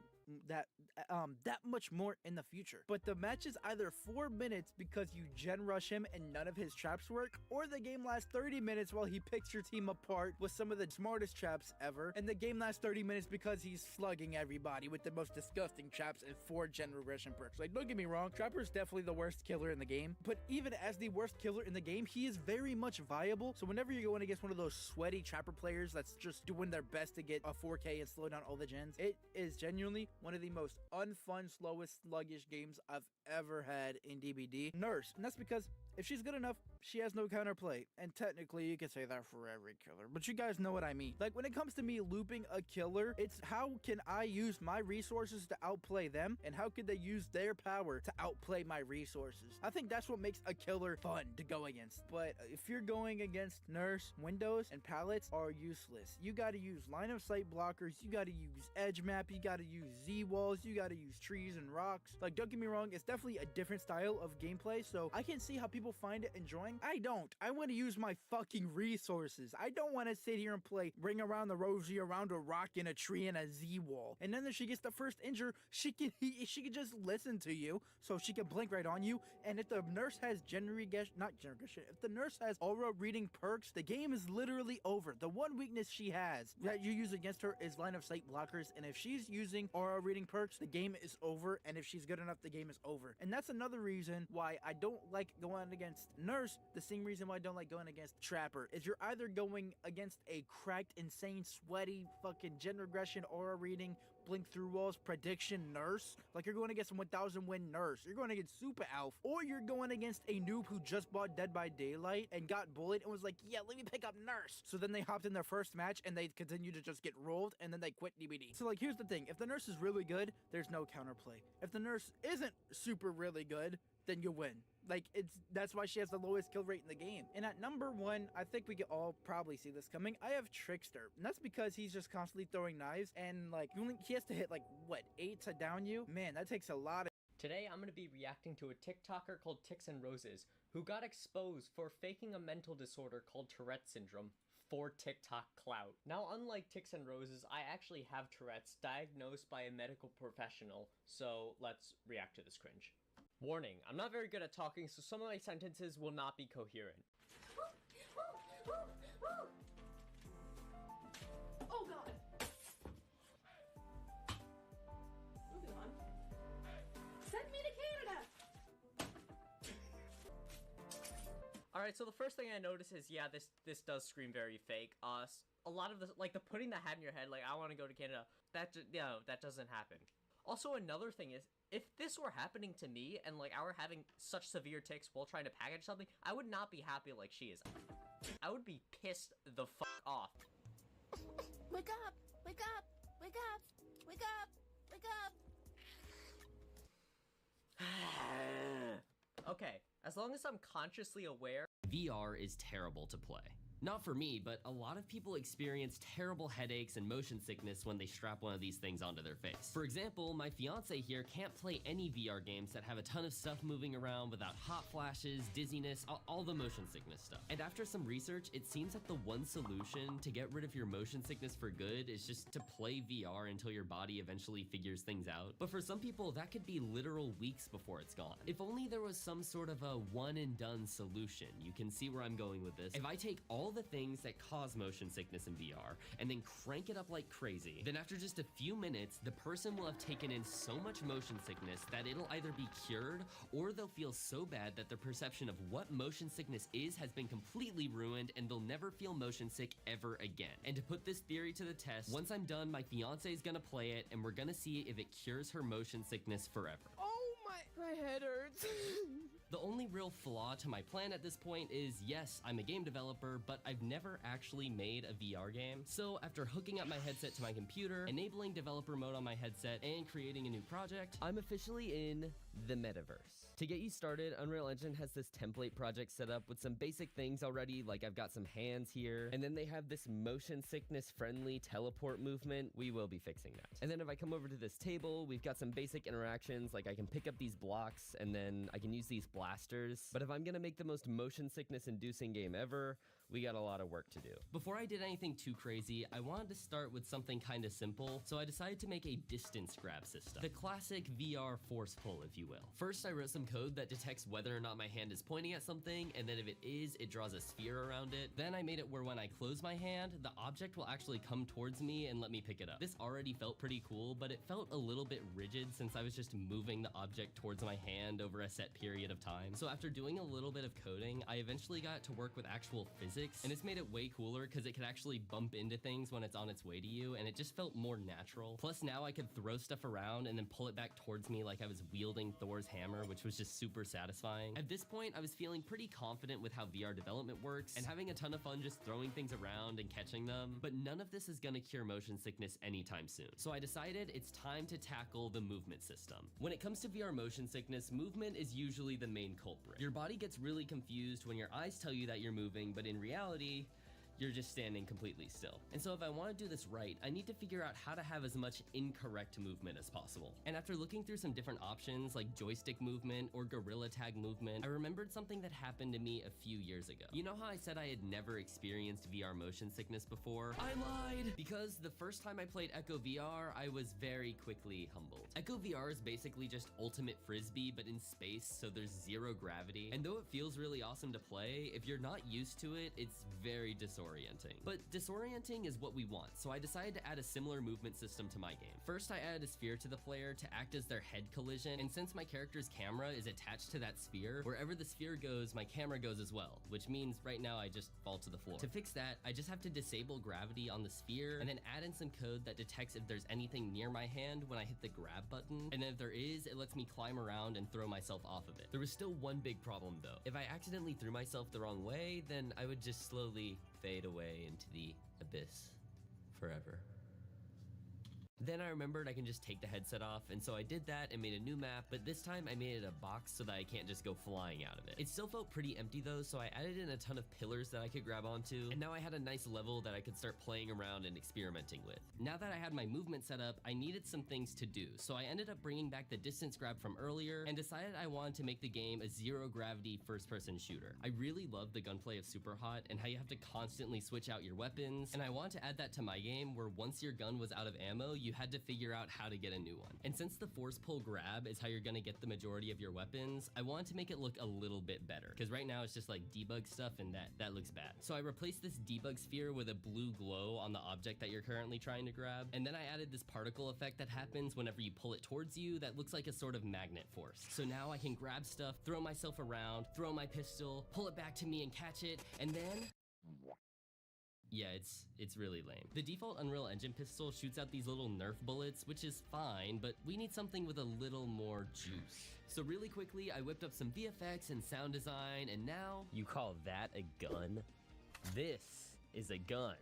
that much more in the future. But the match is either 4 minutes because you gen rush him and none of his traps work, or the game lasts 30 minutes while he picks your team apart with some of the smartest traps ever, and the game lasts 30 minutes because he's slugging everybody with the most disgusting traps and 4 gen regression perks. Like, don't get me wrong, Trapper's definitely the worst killer in the game, but even as the worst killer in the game, he is very much viable. So whenever you're going against one of those sweaty Trapper players that's just doing their best to get a 4K and slow down all the gens, it is genuinely one of the most unfun, slowest, sluggish games I've ever had in DBD. Nurse, and that's because if she's good enough, she has no counterplay. And technically, you can say that for every killer, but you guys know what I mean. Like, when it comes to me looping a killer, it's how can I use my resources to outplay them, and how could they use their power to outplay my resources? I think that's what makes a killer fun to go against. But if you're going against Nurse, windows and pallets are useless. You gotta use line of sight blockers, you gotta use edge map, you gotta use Z-walls, you gotta use trees and rocks. Like, don't get me wrong, it's definitely a different style of gameplay, so I can see how people find it enjoying. I don't. I want to use my fucking resources. I don't want to sit here and play Ring Around the Rosie around a rock in a tree and a Z-wall. And then if she gets the first injure, she can just listen to you, so she can blink right on you. And if the nurse has if the nurse has aura reading perks, the game is literally over. The one weakness she has that you use against her is line of sight blockers, and if she's using aura reading perks, the game is over. And if she's good enough, the game is over. And that's another reason why I don't like going against Nurse. The same reason why I don't like going against Trapper is you're either going against a cracked, insane, sweaty, fucking gen regression, aura reading, blink through walls, prediction Nurse, like you're going against a 1000 win Nurse, you're going against Super Alf, or you're going against a noob who just bought Dead by Daylight and got bullied and was like, yeah, let me pick up Nurse. So then they hopped in their first match and they continue to just get rolled, and then they quit DBD. So, like, here's the thing, if the Nurse is really good, there's no counterplay. If the Nurse isn't super really good, then you win. Like, that's why she has the lowest kill rate in the game. And at number 1, I think we can all probably see this coming, I have Trickster. And that's because he's just constantly throwing knives, and like, he has to hit like, what, 8 to down you? Man, that takes a lot of... Today I'm going to be reacting to a TikToker called Ticks and Roses, who got exposed for faking a mental disorder called Tourette syndrome for TikTok clout. Now, unlike Ticks and Roses, I actually have Tourette's diagnosed by a medical professional, so let's react to this cringe. Warning, I'm not very good at talking, so some of my sentences will not be coherent. Oh god! Moving on. Send me to Canada! Alright, so the first thing I notice is, yeah, this does scream very fake. A lot of the, like, the putting the hat in your head, like, I want to go to Canada, that doesn't happen. Also, another thing is, if this were happening to me, and, like, I were having such severe tics while trying to package something, I would not be happy like she is. I would be pissed the fuck off. Wake up! Wake up! Wake up! Wake up! Wake up! Okay, as long as I'm consciously aware. VR is terrible to play. Not for me, but a lot of people experience terrible headaches and motion sickness when they strap one of these things onto their face. For example, my fiance here can't play any VR games that have a ton of stuff moving around without hot flashes, dizziness, all the motion sickness stuff. And after some research, it seems that the one solution to get rid of your motion sickness for good is just to play VR until your body eventually figures things out. But for some people, that could be literal weeks before it's gone. If only there was some sort of a one and done solution. You can see where I'm going with this. If I take all the things that cause motion sickness in VR and then crank it up like crazy, then after just a few minutes, the person will have taken in so much motion sickness that it'll either be cured or they'll feel so bad that their perception of what motion sickness is has been completely ruined and they'll never feel motion sick ever again. And to put this theory to the test, once I'm done, my fiance is gonna play it and we're gonna see if it cures her motion sickness forever. Oh my head hurts. The only real flaw to my plan at this point is, yes, I'm a game developer, but I've never actually made a VR game. So after hooking up my headset to my computer, enabling developer mode on my headset, and creating a new project, I'm officially in the metaverse. To get you started, Unreal Engine has this template project set up with some basic things already, like I've got some hands here, and then they have this motion sickness friendly teleport movement. We will be fixing that. And then if I come over to this table, we've got some basic interactions, like I can pick up these blocks and then I can use these blasters. But if I'm gonna make the most motion sickness inducing game ever, we got a lot of work to do. Before I did anything too crazy, I wanted to start with something kind of simple, so I decided to make a distance grab system. The classic VR force pull, if you will. First, I wrote some code that detects whether or not my hand is pointing at something, and then if it is, it draws a sphere around it. Then I made it where when I close my hand, the object will actually come towards me and let me pick it up. This already felt pretty cool, but it felt a little bit rigid since I was just moving the object towards my hand over a set period of time. So after doing a little bit of coding, I eventually got to work with actual physics, and it's made it way cooler because it could actually bump into things when it's on its way to you, and it just felt more natural. Plus now I could throw stuff around and then pull it back towards me like I was wielding Thor's hammer, which was just super satisfying. At this point, I was feeling pretty confident with how VR development works and having a ton of fun just throwing things around and catching them, but none of this is gonna cure motion sickness anytime soon. So I decided it's time to tackle the movement system. When it comes to VR motion sickness, movement is usually the main culprit. Your body gets really confused when your eyes tell you that you're moving, but in reality, you're just standing completely still. And so if I want to do this right, I need to figure out how to have as much incorrect movement as possible. And after looking through some different options like joystick movement or gorilla tag movement, I remembered something that happened to me a few years ago. You know how I said I had never experienced VR motion sickness before? I lied! Because the first time I played Echo VR, I was very quickly humbled. Echo VR is basically just ultimate frisbee, but in space, so there's zero gravity. And though it feels really awesome to play, if you're not used to it, it's very disorienting. But disorienting is what we want, so I decided to add a similar movement system to my game. First, I added a sphere to the player to act as their head collision, and since my character's camera is attached to that sphere, wherever the sphere goes, my camera goes as well, which means right now I just fall to the floor. To fix that, I just have to disable gravity on the sphere, and then add in some code that detects if there's anything near my hand when I hit the grab button, and then if there is, it lets me climb around and throw myself off of it. There was still one big problem though. If I accidentally threw myself the wrong way, then I would just slowly fade away into the abyss forever. Then I remembered I can just take the headset off, and so I did that and made a new map, but this time I made it a box so that I can't just go flying out of it. It still felt pretty empty though, so I added in a ton of pillars that I could grab onto, and now I had a nice level that I could start playing around and experimenting with. Now that I had my movement set up, I needed some things to do, so I ended up bringing back the distance grab from earlier and decided I wanted to make the game a zero-gravity first-person shooter. I really love the gunplay of Superhot and how you have to constantly switch out your weapons, and I wanted to add that to my game where once your gun was out of ammo, you had to figure out how to get a new one. And since the force pull grab is how you're gonna get the majority of your weapons, I wanted to make it look a little bit better, because right now it's just like debug stuff and that looks bad. So I replaced this debug sphere with a blue glow on the object that you're currently trying to grab, and then I added this particle effect that happens whenever you pull it towards you that looks like a sort of magnet force. So now I can grab stuff, throw myself around, throw my pistol, pull it back to me and catch it, and then... Yeah, it's really lame. The default Unreal Engine pistol shoots out these little Nerf bullets, which is fine, but we need something with a little more juice. So really quickly, I whipped up some VFX and sound design, and now... You call that a gun? This is a gun.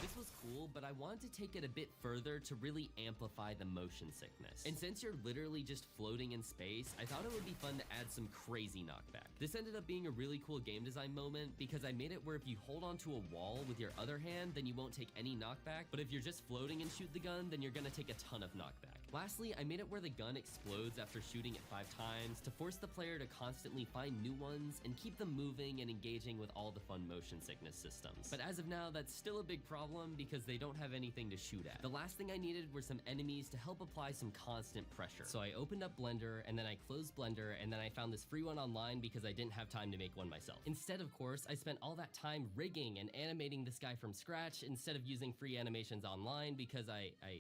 This was cool, but I wanted to take it a bit further to really amplify the motion sickness. And since you're literally just floating in space, I thought it would be fun to add some crazy knockback. This ended up being a really cool game design moment because I made it where if you hold onto a wall with your other hand, then you won't take any knockback, but if you're just floating and shoot the gun, then you're gonna take a ton of knockback. Lastly, I made it where the gun explodes after shooting it 5 times to force the player to constantly find new ones and keep them moving and engaging with all the fun motion sickness systems. But as of now, that's still a big problem because they don't have anything to shoot at. The last thing I needed were some enemies to help apply some constant pressure. So I opened up Blender, and then I closed Blender, and then I found this free one online because I didn't have time to make one myself. Instead, of course, I spent all that time rigging and animating this guy from scratch instead of using free animations online because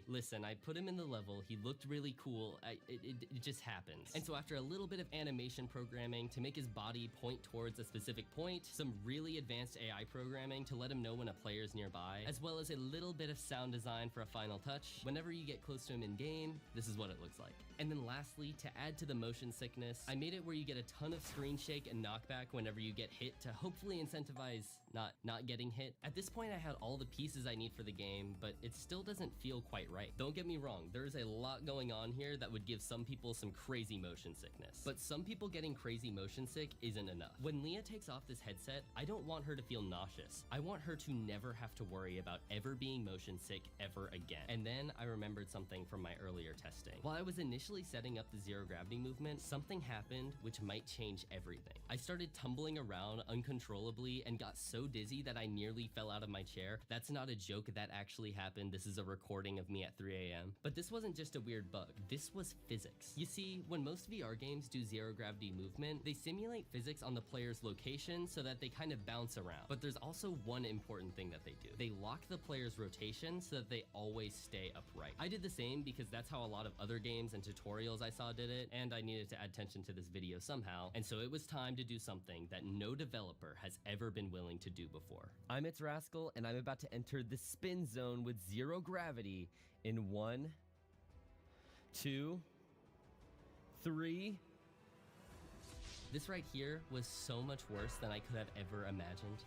listen, I put him in the level, he looked really cool, it just happens. And so after a little bit of animation programming to make his body point towards a specific point, some really advanced AI programming to let him know when a player's nearby, as well as a little bit of sound design for a final touch, whenever you get close to him in game, this is what it looks like. And then lastly, to add to the motion sickness, I made it where you get a ton of screen shake and knockback whenever you get hit to hopefully incentivize not getting hit. At this point, I had all the pieces I need for the game, but it still doesn't feel quite right. Don't get me wrong, there's a lot going on here that would give some people some crazy motion sickness. But some people getting crazy motion sick isn't enough. When Leah takes off this headset, I don't want her to feel nauseous. I want her to never have to worry about ever being motion sick ever again. And then I remembered something from my earlier testing. While I was initially setting up the zero gravity movement, something happened which might change everything. I started tumbling around uncontrollably and got so dizzy that I nearly fell out of my chair. That's not a joke, that actually happened. This is a recording of me at 3 a.m. But this wasn't just a weird bug. This was physics. You see, when most VR games do zero gravity movement, they simulate physics on the player's location so that they kind of bounce around. But there's also one important thing that they do. They lock the player's rotation so that they always stay upright. I did the same because that's how a lot of other games and tutorials I saw did it, and I needed to add tension to this video somehow, and so it was time to do something that no developer has ever been willing to do before. I'm It's Rascal, and I'm about to enter the spin zone with zero gravity in 1, 2, 3. This right here was so much worse than I could have ever imagined.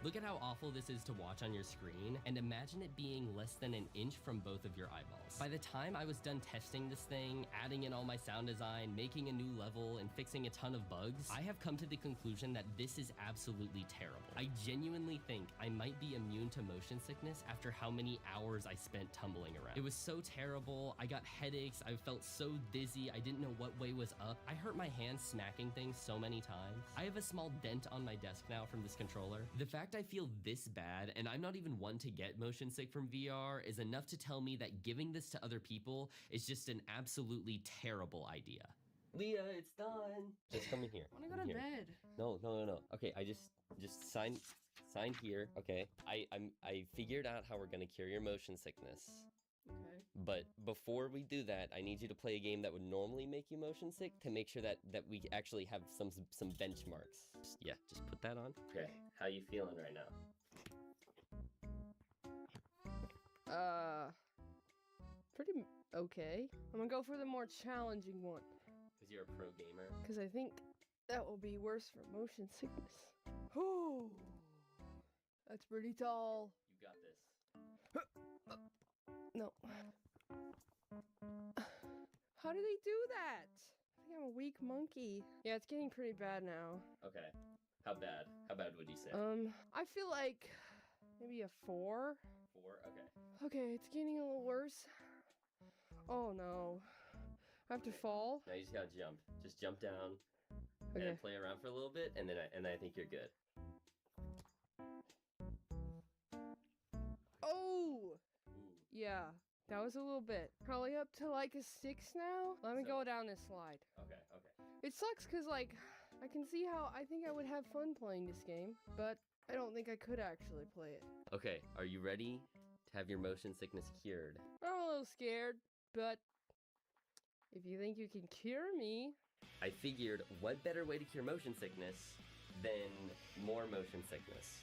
Look at how awful this is to watch on your screen, and imagine it being less than an inch from both of your eyeballs. By the time I was done testing this thing, adding in all my sound design, making a new level, and fixing a ton of bugs, I have come to the conclusion that this is absolutely terrible. I genuinely think I might be immune to motion sickness after how many hours I spent tumbling around. It was so terrible, I got headaches, I felt so dizzy, I didn't know what way was up. I hurt my hands smacking things so many times. I have a small dent on my desk now from this controller. The fact I feel this bad, and I'm not even one to get motion sick from VR, is enough to tell me that giving this to other people is just an absolutely terrible idea. Leah, it's done. Just come in here. I wanna go to bed. No. Okay, I just sign here. Okay. I figured out how we're gonna cure your motion sickness. Okay. But before we do that, I need you to play a game that would normally make you motion sick to make sure that we actually have some benchmarks. Just put that on. Okay. How you feeling right now? Pretty okay. I'm gonna go for the more challenging one. Because you're a pro gamer. Because I think that will be worse for motion sickness. Whew. That's pretty tall. You got this. No. How do they do that? I think I'm a weak monkey. Yeah, it's getting pretty bad now. Okay. How bad? How bad would you say? I feel like maybe a 4. 4? Okay. Okay, it's getting a little worse. Oh no. I have to fall? Now you just gotta jump. Just jump down Okay. and play around for a little bit, and then I think you're good. Oh! Ooh. Yeah, that was a little bit. Probably up to like a 6 now. Let me So- go down this slide. Okay, okay. It sucks because, like, I can see how I think I would have fun playing this game, but I don't think I could actually play it. Okay, are you ready to have your motion sickness cured? I'm a little scared, but if you think you can cure me, I figured, what better way to cure motion sickness than more motion sickness?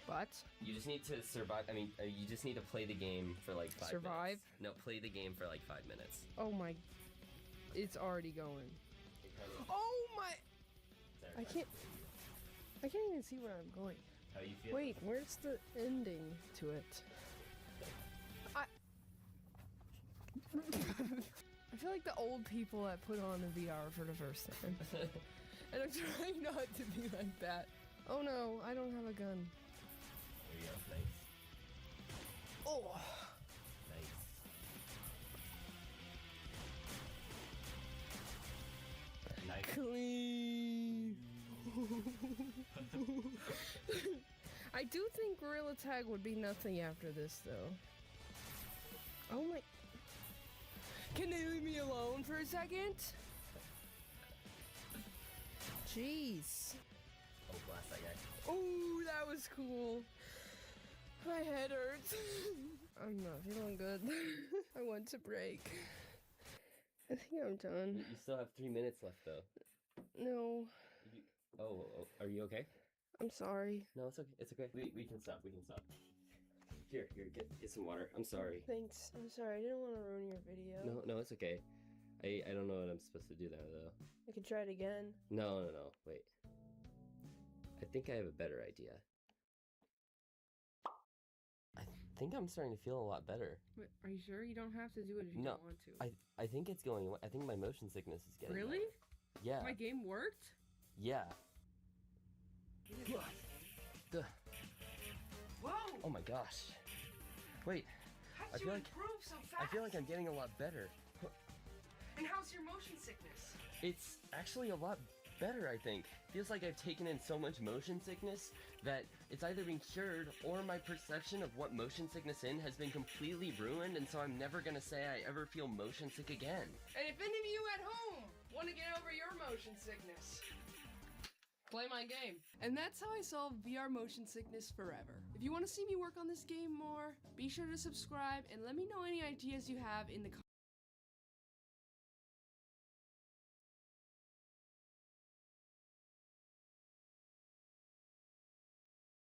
but You just need to survive. I mean, you just need to play the game for like 5 Survive? minutes. No, play the game for like 5 minutes. oh my, it's already going. It kind of- Oh my, Sorry, I can't even see where I'm going. How you feel? Wait, where's the ending to it? I feel like the old people that put on the VR for the first time. And I'm trying not to be like that. Oh no, I don't have a gun. There you go. Nice. Oh! Nice. Nice. Clean! I do think Gorilla Tag would be nothing after this, though. Oh my... Can they leave me alone for a second? Jeez. Oh, blast that guy. Oh, that was cool. My head hurts. I'm not feeling good. I want to break. I think I'm done. You still have 3 minutes left, though. No, Oh, are you okay? I'm sorry. No, it's okay. It's okay. We can stop. We can stop. Here, get some water. I'm sorry. Thanks. I'm sorry. I didn't want to ruin your video. No, it's okay. I don't know what I'm supposed to do now, though. I could try it again. No. Wait. I think I have a better idea. I think I'm starting to feel a lot better. Wait, are you sure? You don't have to do it if you No, don't want to. I think it's going away. I think my motion sickness is getting Really? better. Yeah. My game worked? Yeah. Duh. Whoa! Oh my gosh. Wait. How'd I you feel like- improve so fast? I feel like I'm getting a lot better. And how's your motion sickness? It's actually a lot better, I think. Feels like I've taken in so much motion sickness that it's either been cured or my perception of what motion sickness has been completely ruined, and so I'm never gonna say I ever feel motion sick again. And if any of you at home want to get over your motion sickness, play my game. And that's how I solve VR motion sickness forever. If you want to see me work on this game more, be sure to subscribe and let me know any ideas you have in the comments.